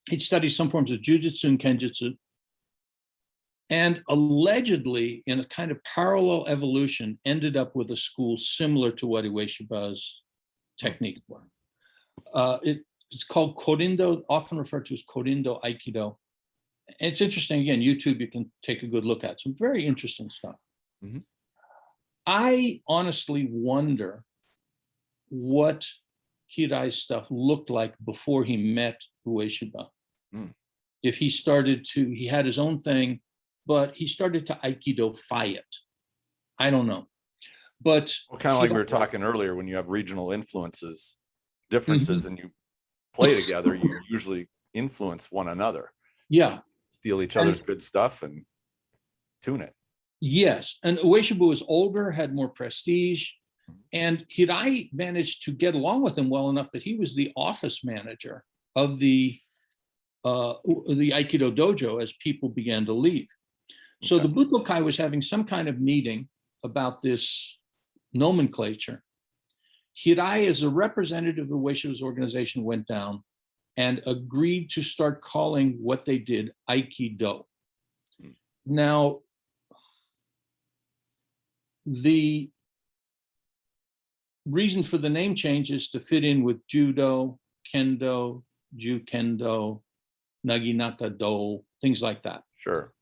he'd studied some forms of jujitsu and kenjutsu. And allegedly, in a kind of parallel evolution, ended up with a school similar to what Ueshiba's techniques were. It's called Korindo, often referred to as Korindo Aikido. And it's interesting, again, YouTube, you can take a good look at some very interesting stuff. I honestly wonder what Hirai's stuff looked like before he met Ueshiba. If he had his own thing, but he started to Aikido-fy it. I don't know. But well, kind of like we were talking earlier, when you have regional differences, and you play together, you usually influence one another. Yeah. Steal each other's good stuff and tune it. Yes. And Ueshiba was older, had more prestige. And Hirai managed to get along with him well enough that he was the office manager of the Aikido dojo as people began to leave. So the Butokai was having some kind of meeting about this nomenclature. Hirai, as a representative of Ueshiba's organization, went down and agreed to start calling what they did Aikido. Now, the reason for the name change is to fit in with judo, kendo, ju-kendo, naginata do, things like that. Sure.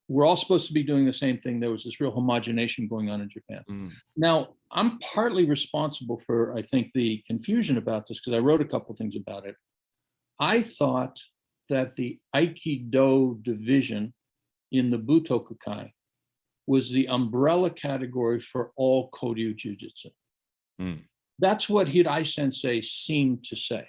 We're all supposed to be doing the same thing. There was this real homogenation going on in Japan. Now, I'm partly responsible for, I think, the confusion about this because I wrote a couple things about it. I thought that the Aikido division in the Butokukai was the umbrella category for all Koryu Jiu-Jitsu. That's what Hirai Sensei seemed to say.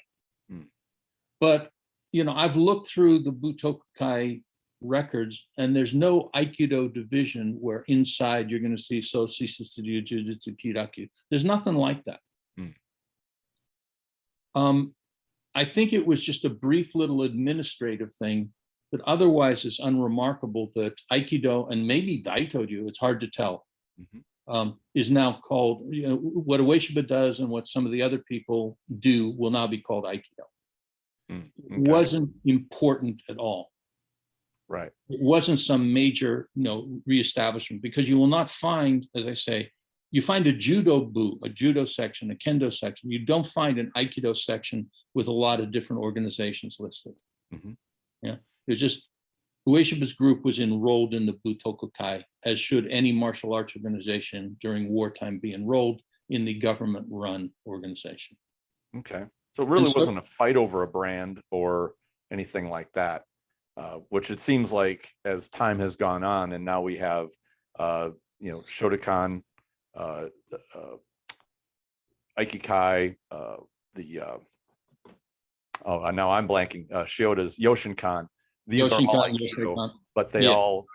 But, you know, I've looked through the Butokukai records, and there's no Aikido division where inside you're going to see So Sisutsu Jiu-Jitsu Kiraku. There's nothing like that. I think it was just a brief little administrative thing that otherwise is unremarkable that Aikido and maybe Daito Ryu, it's hard to tell, is now called, you know, what Ueshiba does and what some of the other people do will now be called Aikido. Wasn't important at all. Right. It wasn't some major, you know, reestablishment, because you will not find, as I say, you find a judo bu, a judo section, a kendo section. You don't find an Aikido section with a lot of different organizations listed. Yeah, it's just Ueshiba's group was enrolled in the Butokukai, as should any martial arts organization during wartime be enrolled in the government-run organization. Okay, so it really wasn't a fight over a brand or anything like that. which it seems like as time has gone on, and now we have, Shotokan, Aikikai, now I'm blanking, Shioda's Yoshinkan. These are all Aikido, but they all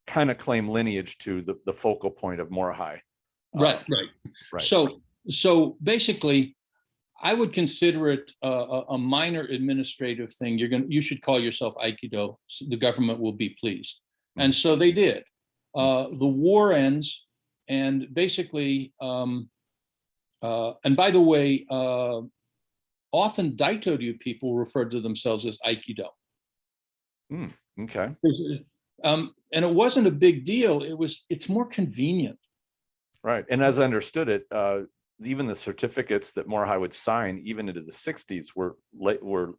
kind of claim lineage to the focal point of Morehei. Right. So basically, I would consider it a minor administrative thing. You should call yourself Aikido. So the government will be pleased, and so they did. The war ends, and basically, and by the way, often Daito Ryu people refer to themselves as Aikido. Okay. And it wasn't a big deal. It's more convenient. Right. And as I understood it, even the certificates that Morehei would sign, even into the 60s, were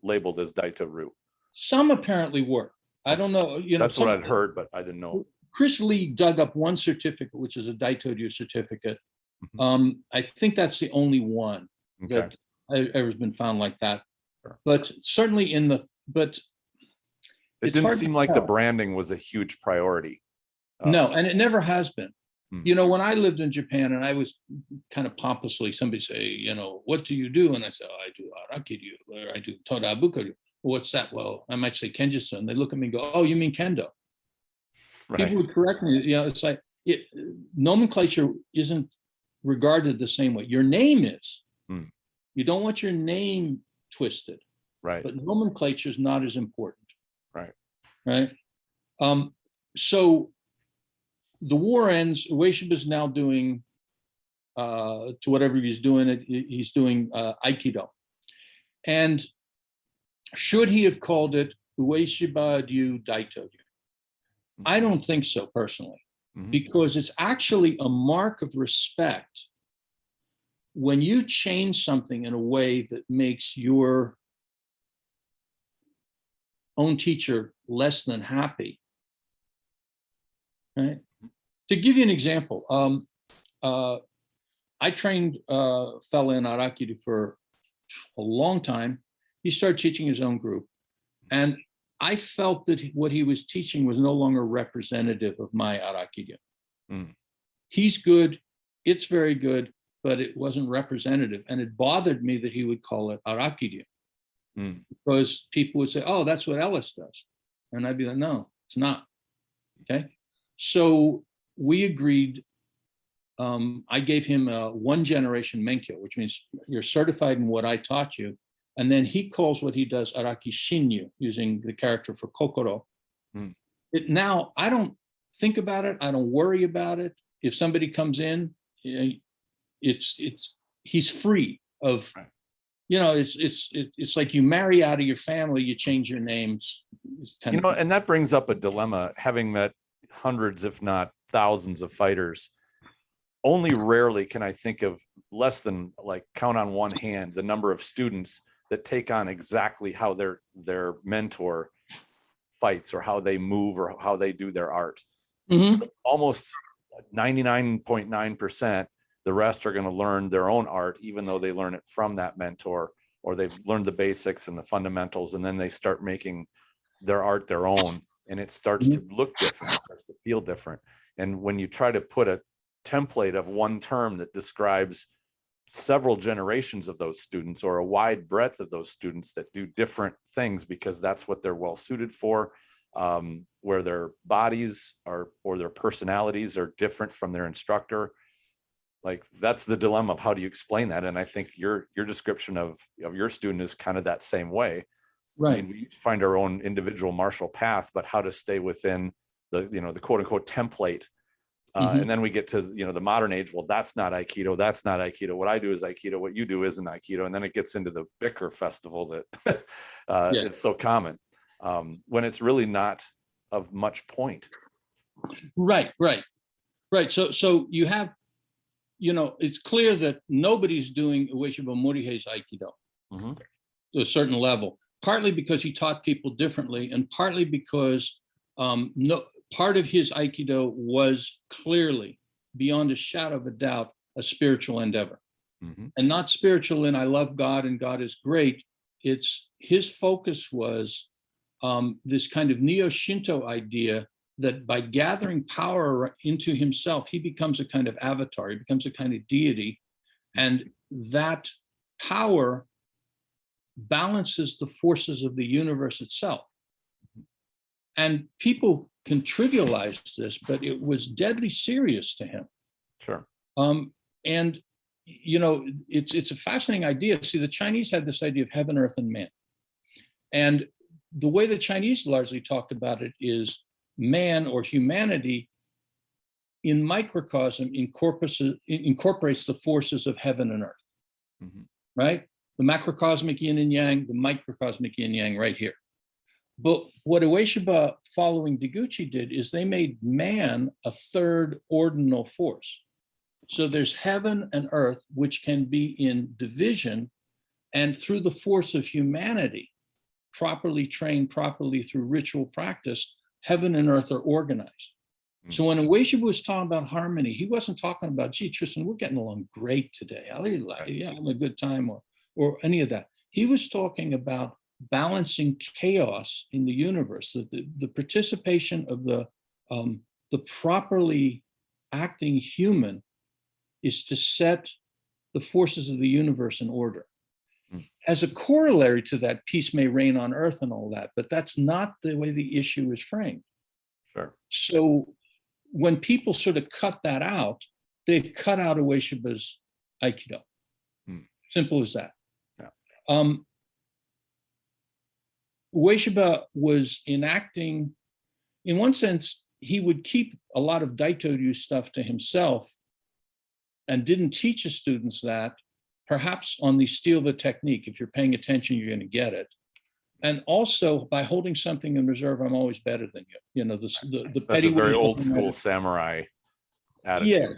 labeled as Daito Ryu. Some apparently were. I don't know. That's what I'd heard, but I didn't know. Chris Lee dug up one certificate, which is a Daito Ryu certificate. I think that's the only one that ever been found like that. Sure. But certainly it didn't seem like the branding was a huge priority. No, and it never has been. When I lived in Japan, and I was kind of pompously, somebody say, what do you do? And I say, I do Aikido, or I do Toda-buko-ryu. What's that? Well, I might say Kenji-san. They look at me and go, oh, you mean Kendo? Right. People would correct me. It's like nomenclature isn't regarded the same way. Your name is. You don't want your name twisted. Right. But nomenclature is not as important. Right. So the war ends. Ueshiba is now doing, to whatever he's doing, he's doing Aikido. And should he have called it Ueshiba Ryu Daito Ryu? I don't think so, personally, because it's actually a mark of respect when you change something in a way that makes your own teacher less than happy. Right? To give you an example, I trained a fella in Aikido for a long time. He started teaching his own group, and I felt that what he was teaching was no longer representative of my Aikido. He's good, it's very good, but it wasn't representative, and it bothered me that he would call it Aikido, because people would say, "Oh, that's what Ellis does," and I'd be like, "No, it's not." Okay, so we agreed. I gave him a 1-generation menkyo, which means you're certified in what I taught you. And then he calls what he does Araki Shinyu, using the character for Kokoro. Now, I don't think about it. I don't worry about it. If somebody comes in, he's free of, it's like you marry out of your family, you change your names. And that brings up a dilemma, having met hundreds, if not thousands of fighters. Only rarely can I think of less than count on one hand the number of students that take on exactly how their mentor fights, or how they move, or how they do their art. Almost 99.9%, the rest are going to learn their own art, even though they learn it from that mentor, or they've learned the basics and the fundamentals, and then they start making their art their own, and it starts to look different, it starts to feel different. And when you try to put a template of one term that describes several generations of those students, or a wide breadth of those students that do different things because that's what they're well suited for, where their bodies are, or their personalities are different from their instructor, that's the dilemma of how do you explain that. And I think your description of your student is kind of that same way. Right. I mean, we find our own individual martial path, but how to stay within the quote unquote template. And then we get to, the modern age. Well, that's not Aikido. That's not Aikido. What I do is Aikido. What you do isn't Aikido. And then it gets into the bicker festival that it's so common, when it's really not of much point. Right. So you have, it's clear that nobody's doing Ueshiba Morihei's Aikido to a certain level, partly because he taught people differently, and partly because part of his Aikido was clearly, beyond a shadow of a doubt, a spiritual endeavor. And not spiritual in I love God and God is great. It's his focus was this kind of neo-Shinto idea that by gathering power into himself, he becomes a kind of avatar, he becomes a kind of deity, and that power balances the forces of the universe itself. And people can trivialize this, but it was deadly serious to him. Sure. And you know, it's a fascinating idea. See, the Chinese had this idea of heaven, earth, and man. And the way the Chinese largely talked about it is man or humanity in microcosm incorporates the forces of heaven and earth, right? The macrocosmic yin and yang, the microcosmic yin and yang right here. But what Ueshiba following Deguchi did is they made man a third ordinal force. So there's heaven and earth, which can be in division, and through the force of humanity, properly trained, properly through ritual practice, heaven and earth are organized. So when Ueshiba was talking about harmony, he wasn't talking about, gee, Tristan, we're getting along great today. Yeah, I'm a good time, or any of that. He was talking about balancing chaos in the universe, the participation of the properly acting human is to set the forces of the universe in order. As a corollary to that, peace may reign on earth and all that, but that's not the way the issue is framed. Sure. So when people sort of cut that out, they've cut out Ueshiba's Aikido. Simple as that. Yeah. Ueshiba was enacting, in one sense, he would keep a lot of Daito Ryu stuff to himself and didn't teach his students that, perhaps on the steal the technique. If you're paying attention, you're going to get it. And also by holding something in reserve, I'm always better than you. You know, the petty. That's a very old school samurai attitude. Yeah.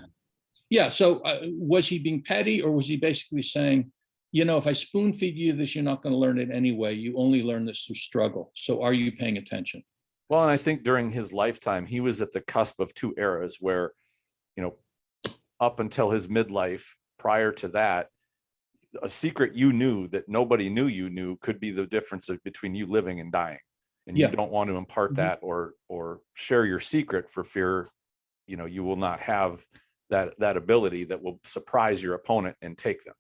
Yeah. So was he being petty, or was he basically saying, you know, if I spoon feed you this, you're not going to learn it anyway. You only learn this through struggle. So are you paying attention? Well, and I think during his lifetime, he was at the cusp of two eras where, you know, up until his midlife, prior to that, a secret you knew that nobody knew you knew could be the difference between you living and dying. And you don't want to impart that or share your secret for fear, you know, you will not have that ability that will surprise your opponent and take them.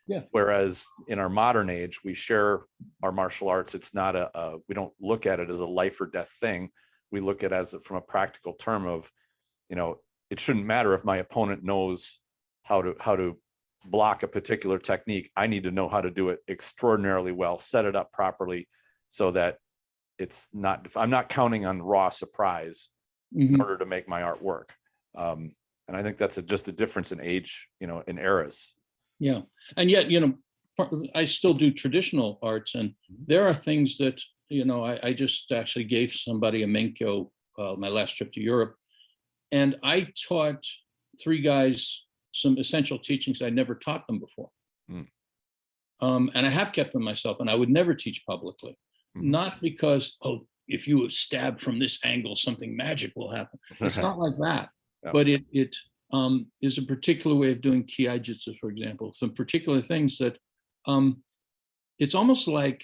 Yeah. Whereas in our modern age, we share our martial arts. It's not we don't look at it as a life or death thing. We look at it as from a practical term of, you know, it shouldn't matter if my opponent knows how to block a particular technique. I need to know how to do it extraordinarily well, set it up properly so that I'm not counting on raw surprise in order to make my art work. And I think that's just a difference in age, you know, in eras. Yeah. And yet, you know, I still do traditional arts, and there are things that, you know, I just actually gave somebody a Menkyo, my last trip to Europe, and I taught 3 guys some essential teachings I'd never taught them before. And I have kept them myself, and I would never teach publicly. Not because, oh, if you have stabbed from this angle, something magic will happen. It's not like that. Yeah. But it is a particular way of doing ki-jitsu, for example. Some particular things that it's almost like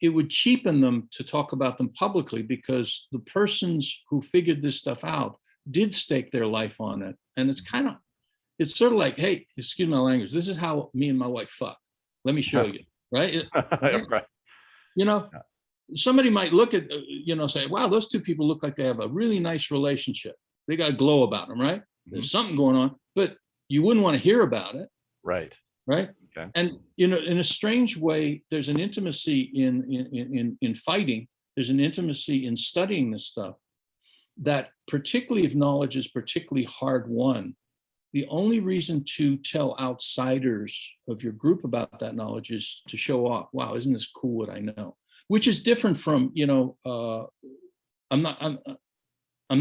it would cheapen them to talk about them publicly, because the persons who figured this stuff out did stake their life on it. And it's sort of like, hey, excuse my language, this is how me and my wife fuck. Let me show you, right? Right. You know, somebody might look at, you know, say, wow, those 2 people look like they have a really nice relationship. They got a glow about them, right? There's something going on, but you wouldn't want to hear about it. Right. Right. Okay. And, you know, in a strange way, there's an intimacy in fighting. There's an intimacy in studying this stuff that, particularly if knowledge is particularly hard won, the only reason to tell outsiders of your group about that knowledge is to show off. Wow, isn't this cool what I know? Which is different from, you know, I'm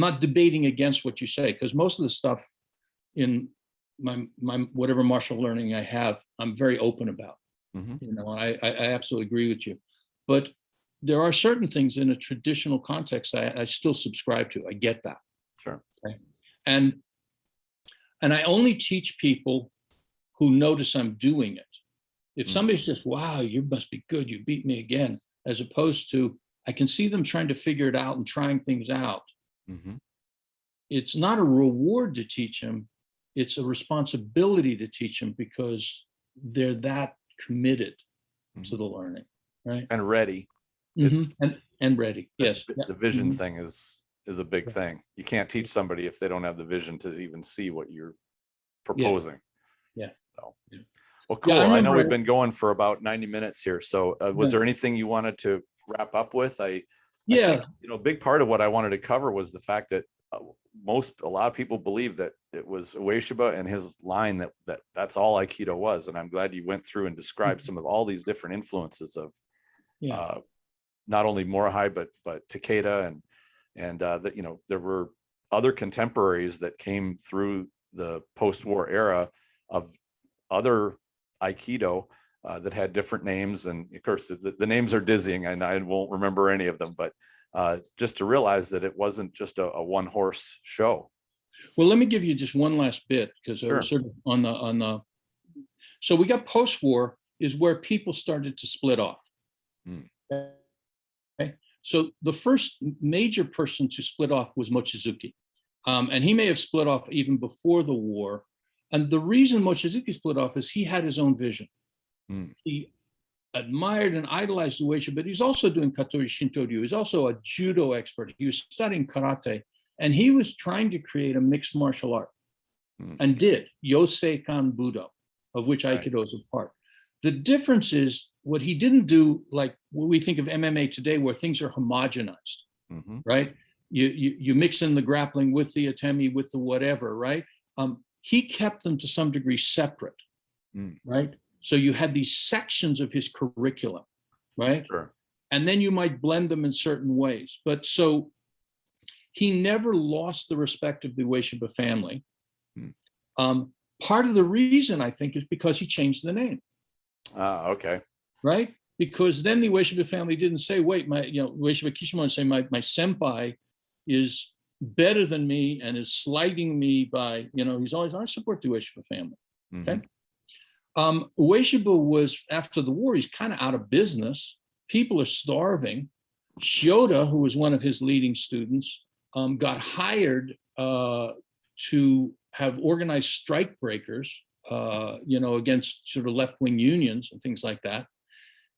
not debating against what you say, because most of the stuff in my whatever martial learning I have, I'm very open about. You know, I absolutely agree with you. But there are certain things in a traditional context I still subscribe to. I get that. Sure. Okay? And I only teach people who notice I'm doing it. If somebody's just, wow, you must be good, you beat me again, as opposed to, I can see them trying to figure it out and trying things out. Mm-hmm. It's not a reward to teach them. It's a responsibility to teach them because they're that committed to the learning, right? And ready. And ready. Yes. The vision thing is a big thing. You can't teach somebody if they don't have the vision to even see what you're proposing. Yeah. So, well, cool. Yeah, I know we've been going for about 90 minutes here. So was there anything you wanted to wrap up with? I think, a big part of what I wanted to cover was the fact that a lot of people believe that it was Ueshiba and his line that's all Aikido was. And I'm glad you went through and described some of all these different influences of not only Morehei, but Takeda and that, there were other contemporaries that came through the post-war era of other Aikido that had different names. And of course, the names are dizzying and I won't remember any of them, but just to realize that it wasn't just a one-horse show. Well, let me give you just one last bit, because I was sort of on the. So we got post-war is where people started to split off. Okay. So the first major person to split off was Mochizuki. And he may have split off even before the war. And the reason Mochizuki split off is he had his own vision. He admired and idolized Ueshiba, but he's also doing Katori Shinto-ryu. He's also a judo expert. He was studying karate, and he was trying to create a mixed martial art and did Yoseikan Budo, of which Aikido is a part. The difference is what he didn't do, like what we think of MMA today, where things are homogenized, right? You mix in the grappling with the atemi, with the whatever, right? He kept them to some degree separate, right? So you had these sections of his curriculum, right? Sure. And then you might blend them in certain ways. But so he never lost the respect of the Ueshiba family. Part of the reason, I think, is because he changed the name. Okay. Right? Because then the Ueshiba family didn't say, wait, Ueshiba Kishimoto say my senpai is better than me and is slighting me by, he's always, I support the Ueshiba family. Okay. Ueshiba was, after the war, he's kind of out of business. People are starving. Shioda, who was one of his leading students, got hired to have organized strike breakers, against sort of left-wing unions and things like that.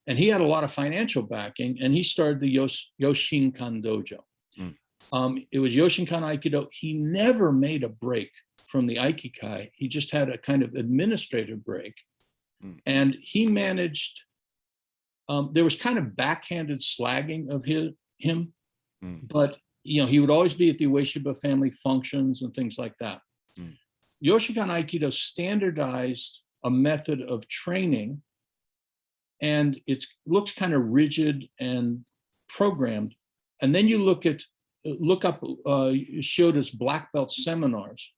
And he had a lot of financial backing, and he started the Yoshinkan Dojo. It was Yoshinkan Aikido. He never made a break from the Aikikai. He just had a kind of administrative break. And he managed, there was kind of backhanded slagging of him, but he would always be at the Ueshiba family functions and things like that. Yoshinkan Aikido standardized a method of training, and it looks kind of rigid and programmed. And then you look up Shioda's black belt seminars.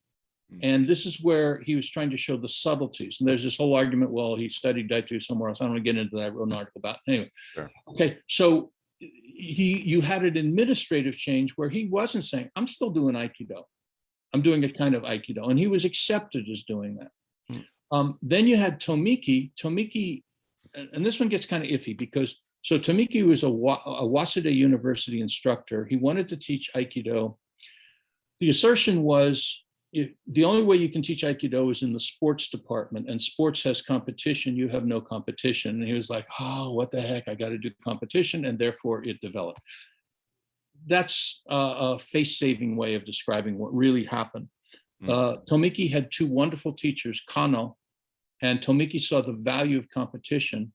And this is where he was trying to show the subtleties. And there's this whole argument, well, he studied Daito somewhere else. I don't want to get into that. I wrote an article about it. Anyway. Sure. Okay, so you had an administrative change where he wasn't saying, I'm still doing Aikido. I'm doing a kind of Aikido. And he was accepted as doing that. Then you had Tomiki. Tomiki, and this one gets kind of iffy because, so Tomiki was a Waseda University instructor. He wanted to teach Aikido. The assertion was, the only way you can teach Aikido is in the sports department, and sports has competition, you have no competition. And he was like, oh, what the heck, I got to do competition, and therefore it developed. That's a face-saving way of describing what really happened. Tomiki had two wonderful teachers, Kano, and Tomiki saw the value of competition,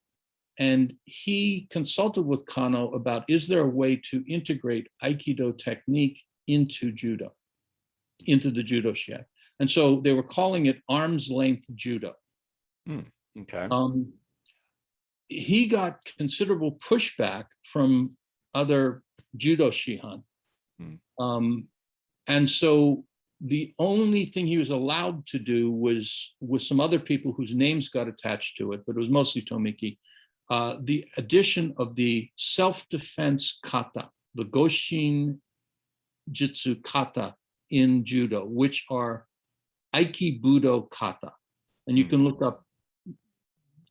and he consulted with Kano about, is there a way to integrate Aikido technique into judo, into the judo shiai? And so they were calling it arm's length judo. Okay. He got considerable pushback from other judo shihan. And so the only thing he was allowed to do was with some other people whose names got attached to it, but it was mostly Tomiki, the addition of the self-defense kata, the Goshin Jitsu kata in judo, which are Aiki Budo kata. And you can look up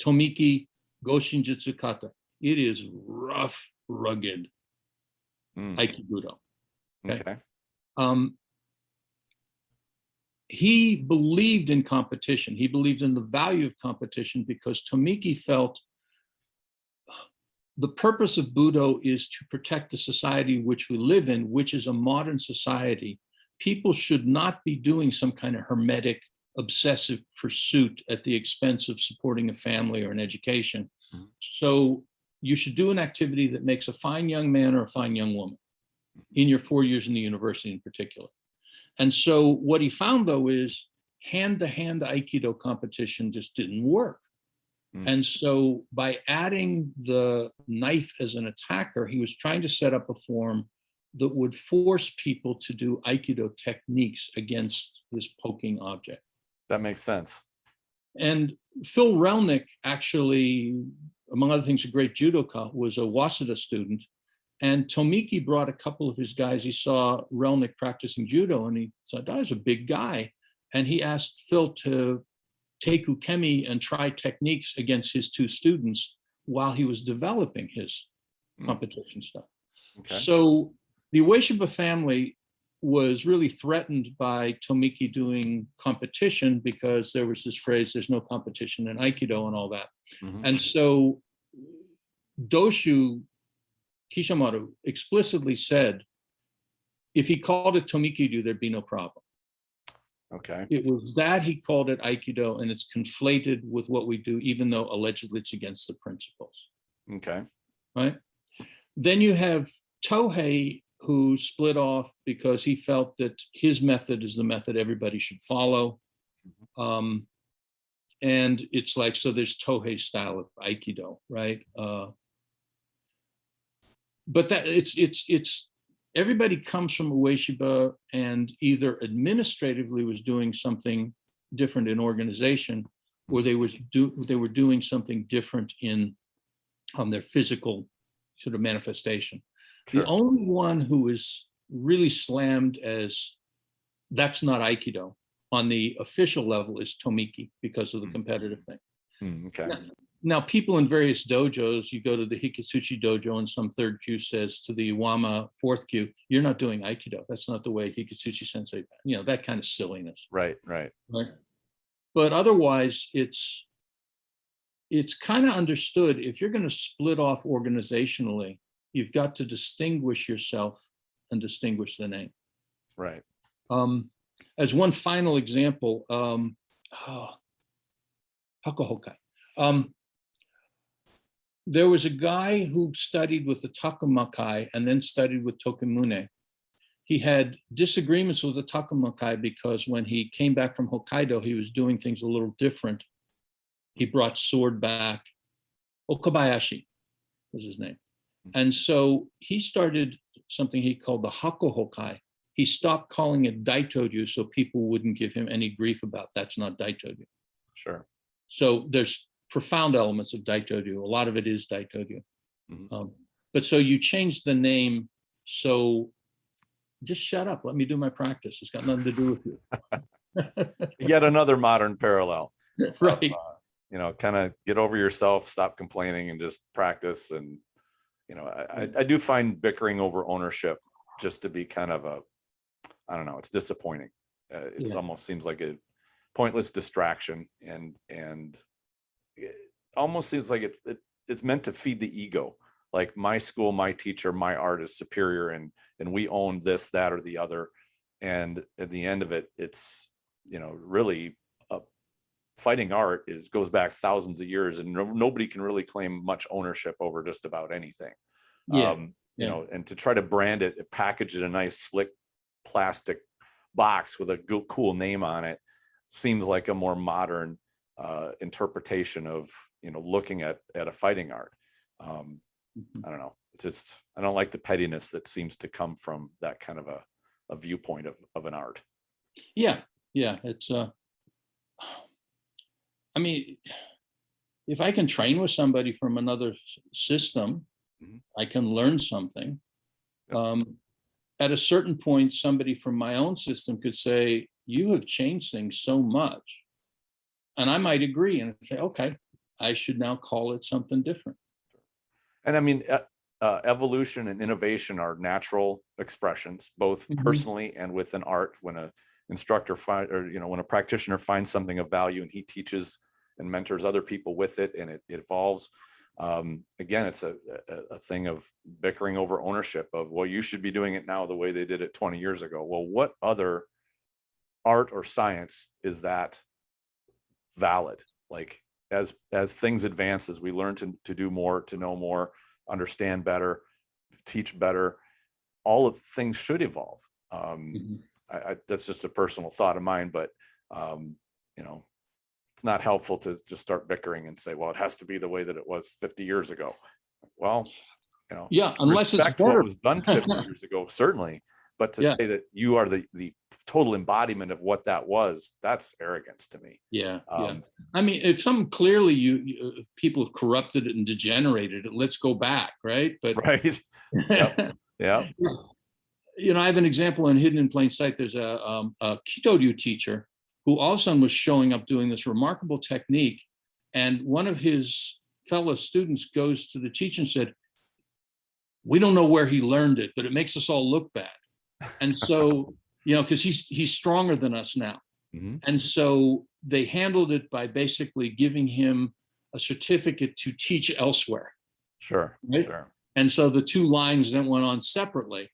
Tomiki Goshin Jitsu kata. It is rough rugged Aikido. Okay. He believed in competition. He believed in the value of competition because Tomiki felt the purpose of Budo is to protect the society which we live in, which is a modern society. People should not be doing some kind of hermetic, obsessive pursuit at the expense of supporting a family or an education. So you should do an activity that makes a fine young man or a fine young woman in your 4 years in the university in particular. And so what he found, though, is hand-to-hand Aikido competition just didn't work. And so by adding the knife as an attacker, he was trying to set up a form that would force people to do Aikido techniques against this poking object. That makes sense. And Phil Relnick, actually, among other things, a great judoka, was a Waseda student. And Tomiki brought a couple of his guys. He saw Relnick practicing judo, and he thought, that was a big guy. And he asked Phil to take ukemi and try techniques against his two students while he was developing his competition stuff. Okay. So the Ueshiba family was really threatened by Tomiki doing competition because there was this phrase, there's no competition in Aikido and all that. And so Doshu Kishimaru explicitly said, if he called it Tomiki-ryu, there'd be no problem. Okay. It was that he called it Aikido, and it's conflated with what we do, even though allegedly it's against the principles. Okay. Right? Then you have Tohei, who split off because he felt that his method is the method everybody should follow. And it's like, so there's Tohei's style of Aikido, right? But that it's everybody comes from Ueshiba and either administratively was doing something different in organization, or they were doing something different in their physical sort of manifestation. Sure. The only one who is really slammed as that's not Aikido on the official level is Tomiki because of the competitive thing. Okay. Now, people in various dojos, you go to the Hikitsuchi dojo and some third kyu says to the Iwama fourth kyu, you're not doing Aikido. That's not the way Hikitsuchi sensei, that kind of silliness. Right. But otherwise, it's kind of understood if you're going to split off organizationally, you've got to distinguish yourself and distinguish the name. Right. As one final example, Hakuhokai. There was a guy who studied with the Takumakai and then studied with Tokimune. He had disagreements with the Takumakai because when he came back from Hokkaido, he was doing things a little different. He brought sword back. Okabayashi was his name. And so he started something he called the Hakuhokai. He stopped calling it Daito Ryu so people wouldn't give him any grief about that's not Daito Ryu. Sure. So there's profound elements of Daito Ryu. A lot of it is Daito Ryu. But so you change the name, so just shut up. Let me do my practice. It's got nothing to do with you. Yet another modern parallel. Right. Kind of get over yourself, stop complaining, and just practice. And, I do find bickering over ownership just to be kind of I don't know, it's disappointing. It almost seems like a pointless distraction, and it almost seems like it's meant to feed the ego. Like my school, my teacher, my art is superior, and we own this, that, or the other. And at the end of it, it's really fighting art goes back thousands of years, and nobody can really claim much ownership over just about anything. And to try to brand it, package it in a nice slick plastic box with a cool name on it seems like a more modern interpretation of looking at a fighting art. I don't know. I don't like the pettiness that seems to come from that kind of a viewpoint of an art. Yeah. It's I mean, if I can train with somebody from another system, I can learn something. At a certain point, somebody from my own system could say, you have changed things so much. And I might agree and say, okay, I should now call it something different. And I mean, evolution and innovation are natural expressions, both personally and within art. When a instructor when a practitioner finds something of value and he teaches and mentors other people with it, and it evolves. Again, it's a thing of bickering over ownership of, well, you should be doing it now the way they did it 20 years ago. Well, what other art or science is that valid? Like, as things advance, as we learn to do more, to know more, understand better, teach better, all of things should evolve. That's just a personal thought of mine, but it's not helpful to just start bickering and say, well, it has to be the way that it was 50 years ago. Well, unless it's better. What was done 50 years ago, certainly, but to say that you are the total embodiment of what that was, that's arrogance to me. I mean, if some clearly you people have corrupted it and degenerated it, let's go back, right? But right. Yeah. I have an example in Hidden in Plain Sight. There's a Kido-ryu teacher who all of a sudden was showing up doing this remarkable technique. And one of his fellow students goes to the teacher and said, we don't know where he learned it, but it makes us all look bad. And so, because he's stronger than us now. And so they handled it by basically giving him a certificate to teach elsewhere. Sure. And so the two lines then went on separately.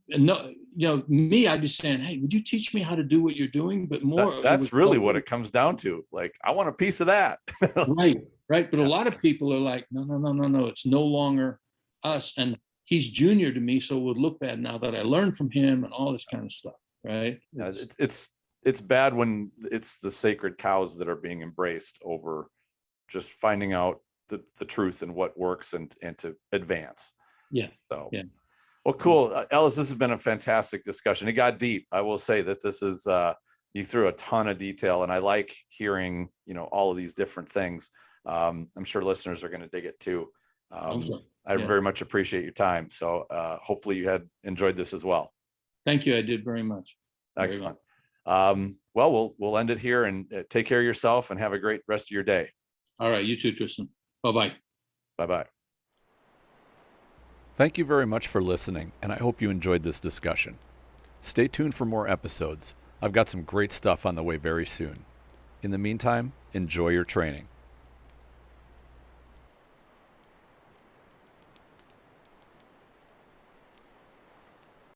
Me, I'd be saying, hey, would you teach me how to do what you're doing? But more, that's really what it comes down to. Like, I want a piece of that. Right. But a lot of people are like, no, it's no longer us. And he's junior to me, so it would look bad now that I learned from him and all this kind of stuff. Right. It's bad when it's the sacred cows that are being embraced over just finding out the truth and what works and to advance. Well, cool. Ellis, this has been a fantastic discussion. It got deep. I will say that this is, you threw a ton of detail, and I like hearing, all of these different things. I'm sure listeners are going to dig it too. I very much appreciate your time. So hopefully you had enjoyed this as well. Thank you. I did very much. Excellent. Well, we'll end it here, and take care of yourself and have a great rest of your day. All right. You too, Tristan. Bye-bye. Bye-bye. Thank you very much for listening, and I hope you enjoyed this discussion. Stay tuned for more episodes. I've got some great stuff on the way very soon. In the meantime, enjoy your training.